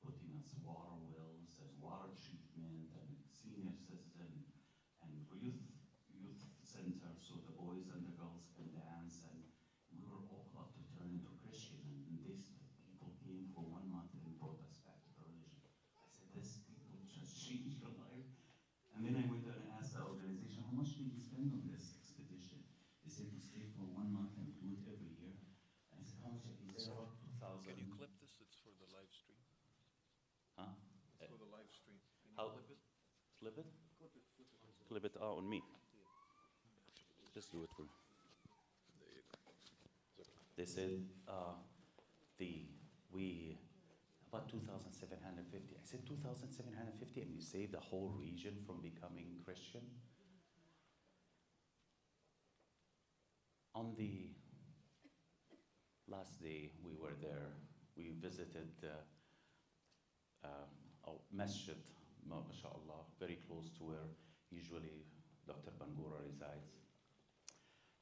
putting us water wells and water treatment and senior citizen and youth center, so the boys and the girls can dance, and we were all about to turn into Christian, and these people came for 1 month and brought us back to the religion. I said, this people just changed your life. And then I went and asked the organization, how much did you spend on this expedition? They said we stay for 1 month and we do it every year. And I said, how much? He said, about 2,000. Can you clip this? It's for the live stream. Huh? It's for the live stream. Can you How- clip it? Clip it? Clip it on me. Just do it for me. There you go. They said about 2,750. I said 2,750, and you save the whole region from becoming Christian. On the last day we were there, we visited a masjid, mashallah, very close to where usually Dr. Bangura resides.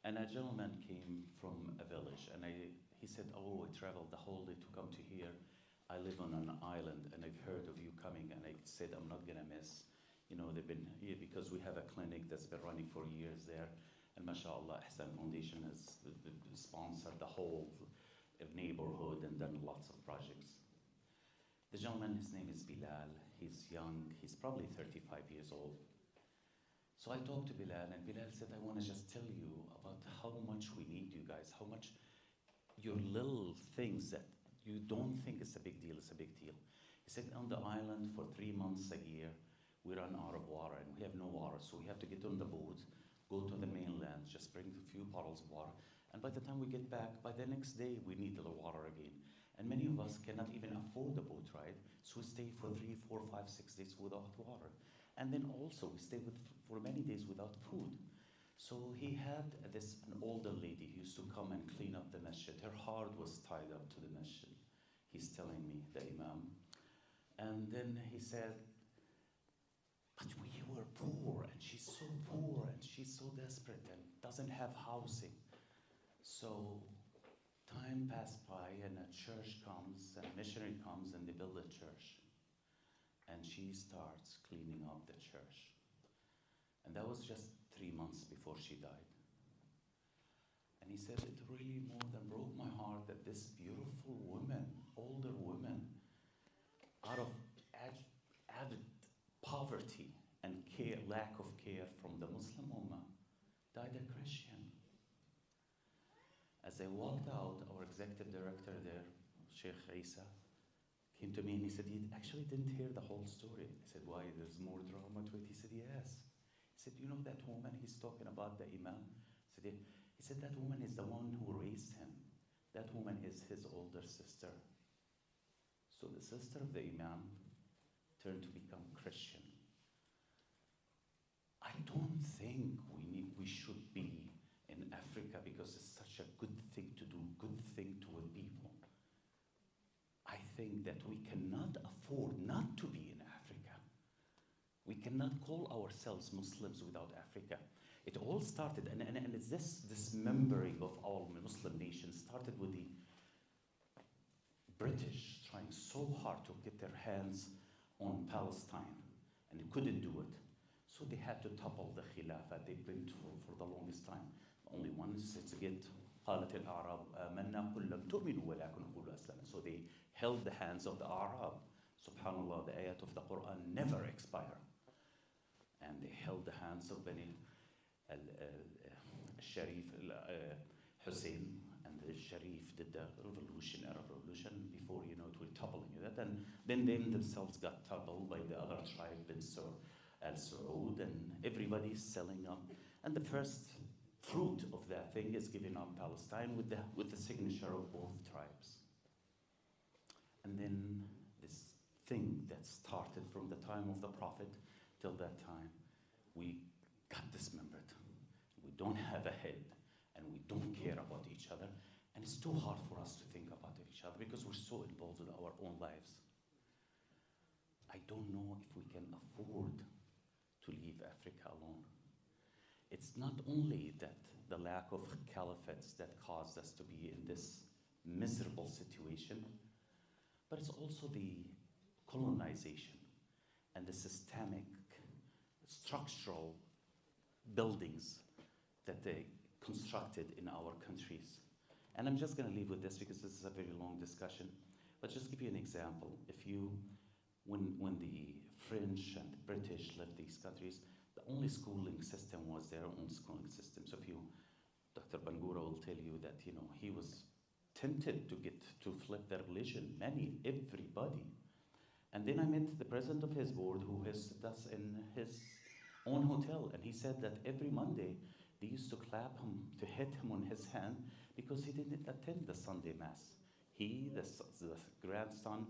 And a gentleman came from a village, and he said, oh, I traveled the whole day to come to here. I live on an island, and I've heard of you coming, and I said, I'm not gonna miss. You know, they've been here because we have a clinic that's been running for years there. And mashallah, Ihsan Foundation has sponsored the whole neighborhood and done lots of projects. The gentleman, his name is Bilal. He's young, he's probably 35 years old. So I talked to Bilal, and Bilal said, I want to just tell you about how much we need you guys, how much your little things that you don't think is a big deal, is a big deal. He said, on the island for 3 months a year, we run out of water, and we have no water, so we have to get on the boat, go to the mainland, just bring a few bottles of water, and by the time we get back, by the next day, we need the water again. And many of us cannot even afford the boat ride, so we stay for 3, 4, 5, 6 days without water. And then also, we stay for many days without food. So he had an older lady who used to come and clean up the masjid. Her heart was tied up to the masjid. He's telling me, the Imam. And then he said, but we were poor, and she's so poor, and she's so desperate, and doesn't have housing. So time passed by, and a church comes, and a missionary comes, and they build a church. and she starts cleaning up the church. And that was just 3 months before she died. And he said, it really more than broke my heart that this beautiful woman, older woman, out of avid poverty and care, lack of care from the Muslim Ummah, died a Christian. As I walked out, our executive director there, Sheikh Isa, came to me and he said, he actually didn't hear the whole story. I said, why, there's more drama to it? He said, yes. He said, you know that woman he's talking about, the Imam? I said, yeah. He said, that woman is the one who raised him. That woman is his older sister. So the sister of the Imam turned to become Christian. I don't think we should be in Africa because it's such a good thing to do, good thing toward people. I think that we cannot afford not to be in Africa. We cannot call ourselves Muslims without Africa. It all started, and it's this dismembering of all Muslim nations started with the British trying so hard to get their hands on Palestine, and they couldn't do it. So they had to topple the Khilafah. They've been for the longest time. Only one is to get قالت الأعراب آمنا قل لم تؤمنوا ولكن قولوا أسلمنا. So they held the hands of the Arab. Subhanallah, the ayat of the Quran never expire. And they held the hands of Bani Sharif Hussein, and the Sharif did the revolution, Arab revolution, before it will topple into that. And then they themselves got toppled by the other tribe, Al Saud, and everybody's selling up. And the first fruit of that thing is giving up Palestine with the signature of both tribes. And then this thing that started from the time of the Prophet till that time, we got dismembered. We don't have a head, and we don't care about each other, and it's too hard for us to think about each other because we're so involved with our own lives. I don't know if we can afford to leave Africa alone. It's not only that the lack of caliphates that caused us to be in this miserable situation, but it's also the colonization and the systemic, structural buildings that they constructed in our countries. And I'm just going to leave with this because this is a very long discussion, but just give you an example. When the French and the British left these countries, the only schooling system was their own schooling system. So Dr. Bangura will tell you that, he was tempted to flip their religion, everybody. And then I met the president of his board who visited us in his own hotel, and he said that every Monday they used to clap him, to hit him on his hand because he didn't attend the Sunday Mass. He, the grandson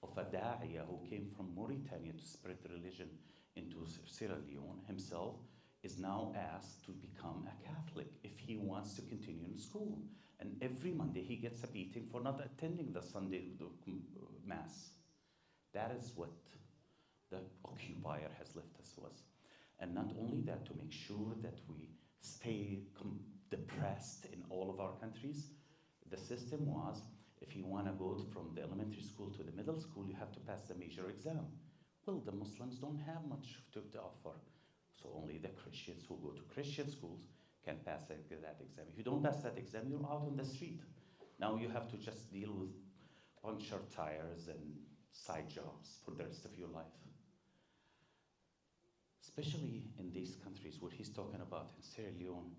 of a Da'iya who came from Mauritania to spread religion into Sierra Leone himself, is now asked to become a Catholic if he wants to continue in school. And every Monday he gets a beating for not attending the Sunday Mass. That is what the occupier has left us with. And not only that, to make sure that we stay depressed in all of our countries, the system was, if you want to go from the elementary school to the middle school, you have to pass the major exam. Well, the Muslims don't have much to offer. So only the Christians who go to Christian schools can pass that exam. If you don't pass that exam, you're out on the street. Now you have to just deal with puncture tires and side jobs for the rest of your life. Especially in these countries where he's talking about, in Sierra Leone,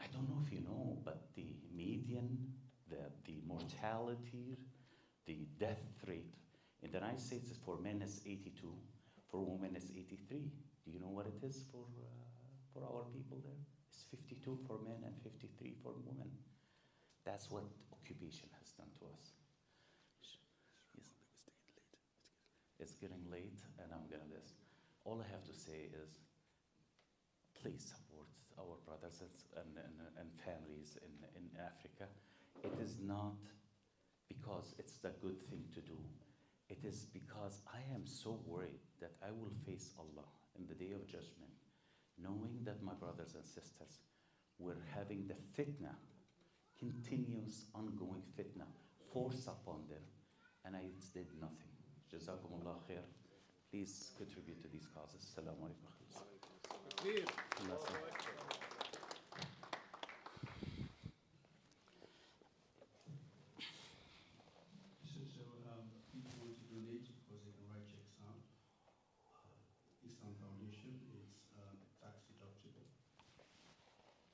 I don't know if you know, but the median, the mortality, the death rate in the United States is for men is 82, for women is 83. Do you know what it is for our people there? It's 52 for men and 53 for women. That's what occupation has done to us. Yes. It's getting late, and I'm gonna this. All I have to say is, please support our brothers and families in Africa. It is not because it's the good thing to do. It is because I am so worried that I will face Allah in the day of judgment, knowing that my brothers and sisters were having the fitna, continuous ongoing fitna, forced upon them, and I did nothing. Jazakumullah khair. please contribute to these causes. Assalamu alaikum. People want to donate because they can write checks now. Ihsan Foundation is tax deductible.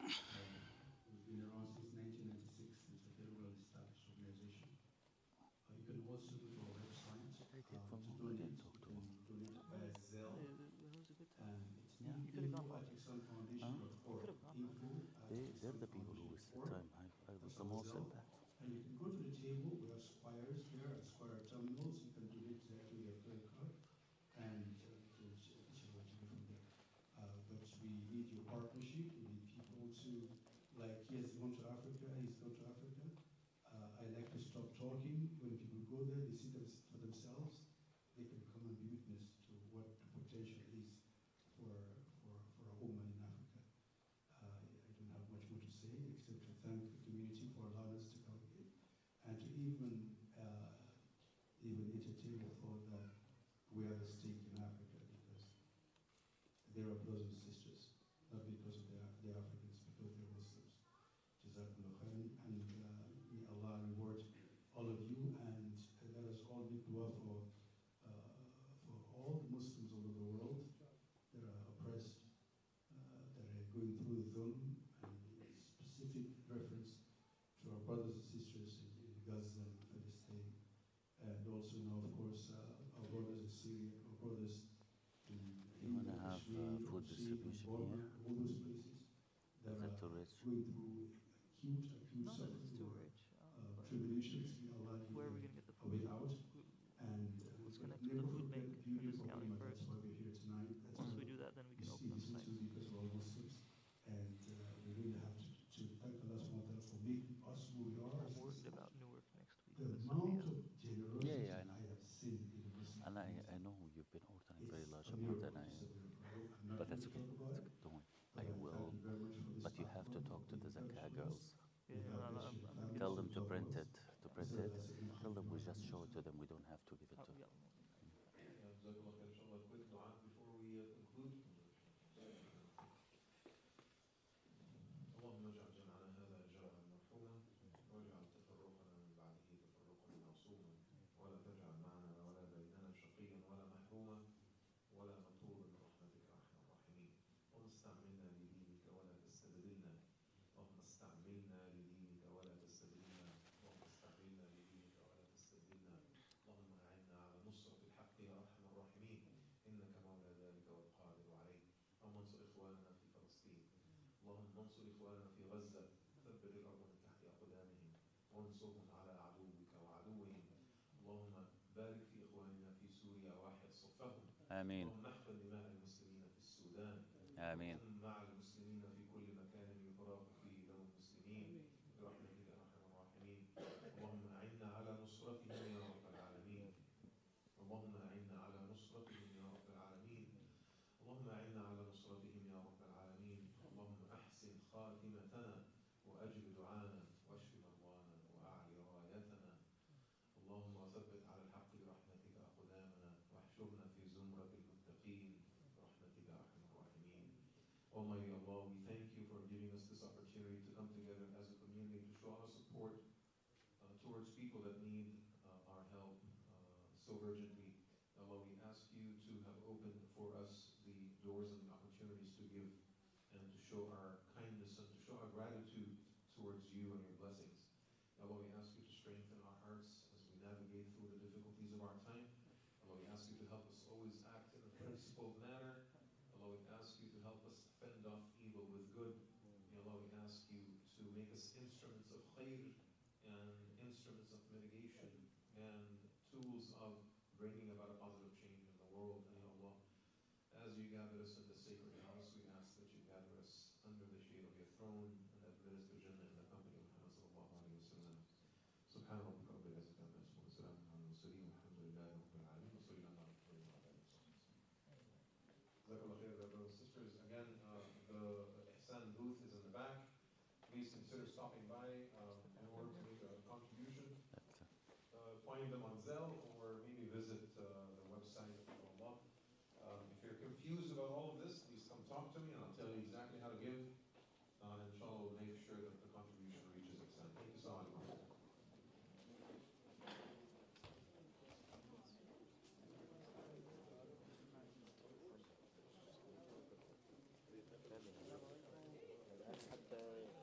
We've been around since 1996. It's a very well established organization. You can also go to our website to donate. You can donate via Zelle. And it's info@ihsanfoundation.org. They're the people who waste the time. I was the most at that. And you can go to the table. We have squares there at square terminals. You can donate directly with your credit card, and which will from there. But we need your partnership. We need people to, like, he has gone to Africa. He's gone to Africa. I like to stop talking. When people go there, they see them for themselves. They can come and be witness to what the potential is for a woman in Africa. I don't have much more to say except to thank the community for allowing us to come here and to even entertain the thought that we are the stake in Africa because they are brothers and sisters, not because they're Africans, because they're Muslims. Jazakumullah khairan, and may Allah reward all of you, and let us all make dua for all the Muslims all over the world that are oppressed, that are going through dhulm, and specific reference to our brothers and sisters in Gaza and Palestine, and also now, of course, our brothers in Syria, our brothers in You want to have Kashmir, food Syria, distribution Burma, here? all those places that Is that are too rich? going through acute Not that suffering it's too or rich. tribulations. May Allah give Where are we them going to get the a way food? out. And Let's but connect with never the food forget bank the in beauty this of county Ummah. first. That's why we're here tonight. That's Once why we do that, then we can we open up see this sites. too, because we're all Muslims. And we really have to thank Allah subhanahu wa ta'ala for making us who we are. I'm worried about Newark next week. The with amount Tarbiya. of generosity Yeah, I I know. have seen in the Muslim And community I know you've been ordering is very large a amount, miracle. and It's a miracle. I'm not but going that's to okay. talk about it, Don't worry. but I I will. thank you very much for this But you have to platform, talk for to the being Zakah patient with girls. us. Yeah, God I'm bless going your to families Tell and them to loved print ones. it. To print it. Tell them we just show it to them. them. We don't have to give it to them. جزاكم الله خير. إن شاء الله quick دعاء before we conclude. اللهم اجعل جمعنا هذا جمعا مرحوما واجعل تفرقنا من بعده تفرقا معصوما ولا تجعل معنا ولا بيننا شقيا ولا محروما ولا مطرودا برحمتك يا ارحم الراحمين. اللهم استعملنا لدينك ولا تستبدلنا. اللهم استعملنا لدينك ولا تستبدلنا. اللهم استعملنا لدينك ولا تستبدلنا. اللهم اعنا على نصرة الحق يا ارحم الراحمين انك مولى ذلك والقادر عليه. اللهم انصر اخواننا في فلسطين. اللهم انصر اخواننا في غزة. ثبت الارض من تحت اقدامهم وانصرهم على عدوك وعدوهم. اللهم بارك في اخواننا في سوريا واحد صفهم. آمين. اللهم احقن دماء المسلمين في السودان. آمين. وكن مع المسلمين في كل مكان يفرق فيه دم المسلمين برحمتك يا ارحم الراحمين. اللهم اعنا على نصرتهم يا رب العالمين. اللهم اعنا على نصرتهم يا رب العالمين. اللهم اعنا على نصرتهم يا رب العالمين. اللهم احسن خاتمتنا واجب دعانا واشف مرضانا واعلي رايتنا. اللهم وثبت على الحق برحمتك اقدامنا واحشرنا في زمرة المتقين برحمتك يا ارحم الراحمين. Almighty Allah, we thank you for giving us this opportunity to come together as a community to show our support towards people that need our help so urgently. Allah, we ask you to have opened for us the doors and the opportunities to give and to show our kindness and to show our gratitude towards you and your blessings. Allah, we ask you to strengthen our hearts as we navigate through the difficulties of our time. Allah, we ask you to help us always act in a principled manner. Allah, we ask you to help us fend off evil with good. Allah, we ask you to make us instruments of khair and instruments of mitigation and tools of bringing about a positive change in the world. And Allah, as you gather us in the sacred house, we ask that you gather us under the shade of your throne and admit us to Jannah in the company of Muhammad sallallahu alayhi wa sallam. سبحان ربك رب العزة عما يصفون وسلام على المرسلين والحمد لله رب العالمين وصلى الله على محمد وعلى آله وصحبه. Jazakallah khair, brothers and sisters. Again, the Ihsan booth is in the back. Please consider stopping by in order to make a contribution. Find them on Zelle or maybe visit the website of Allah. the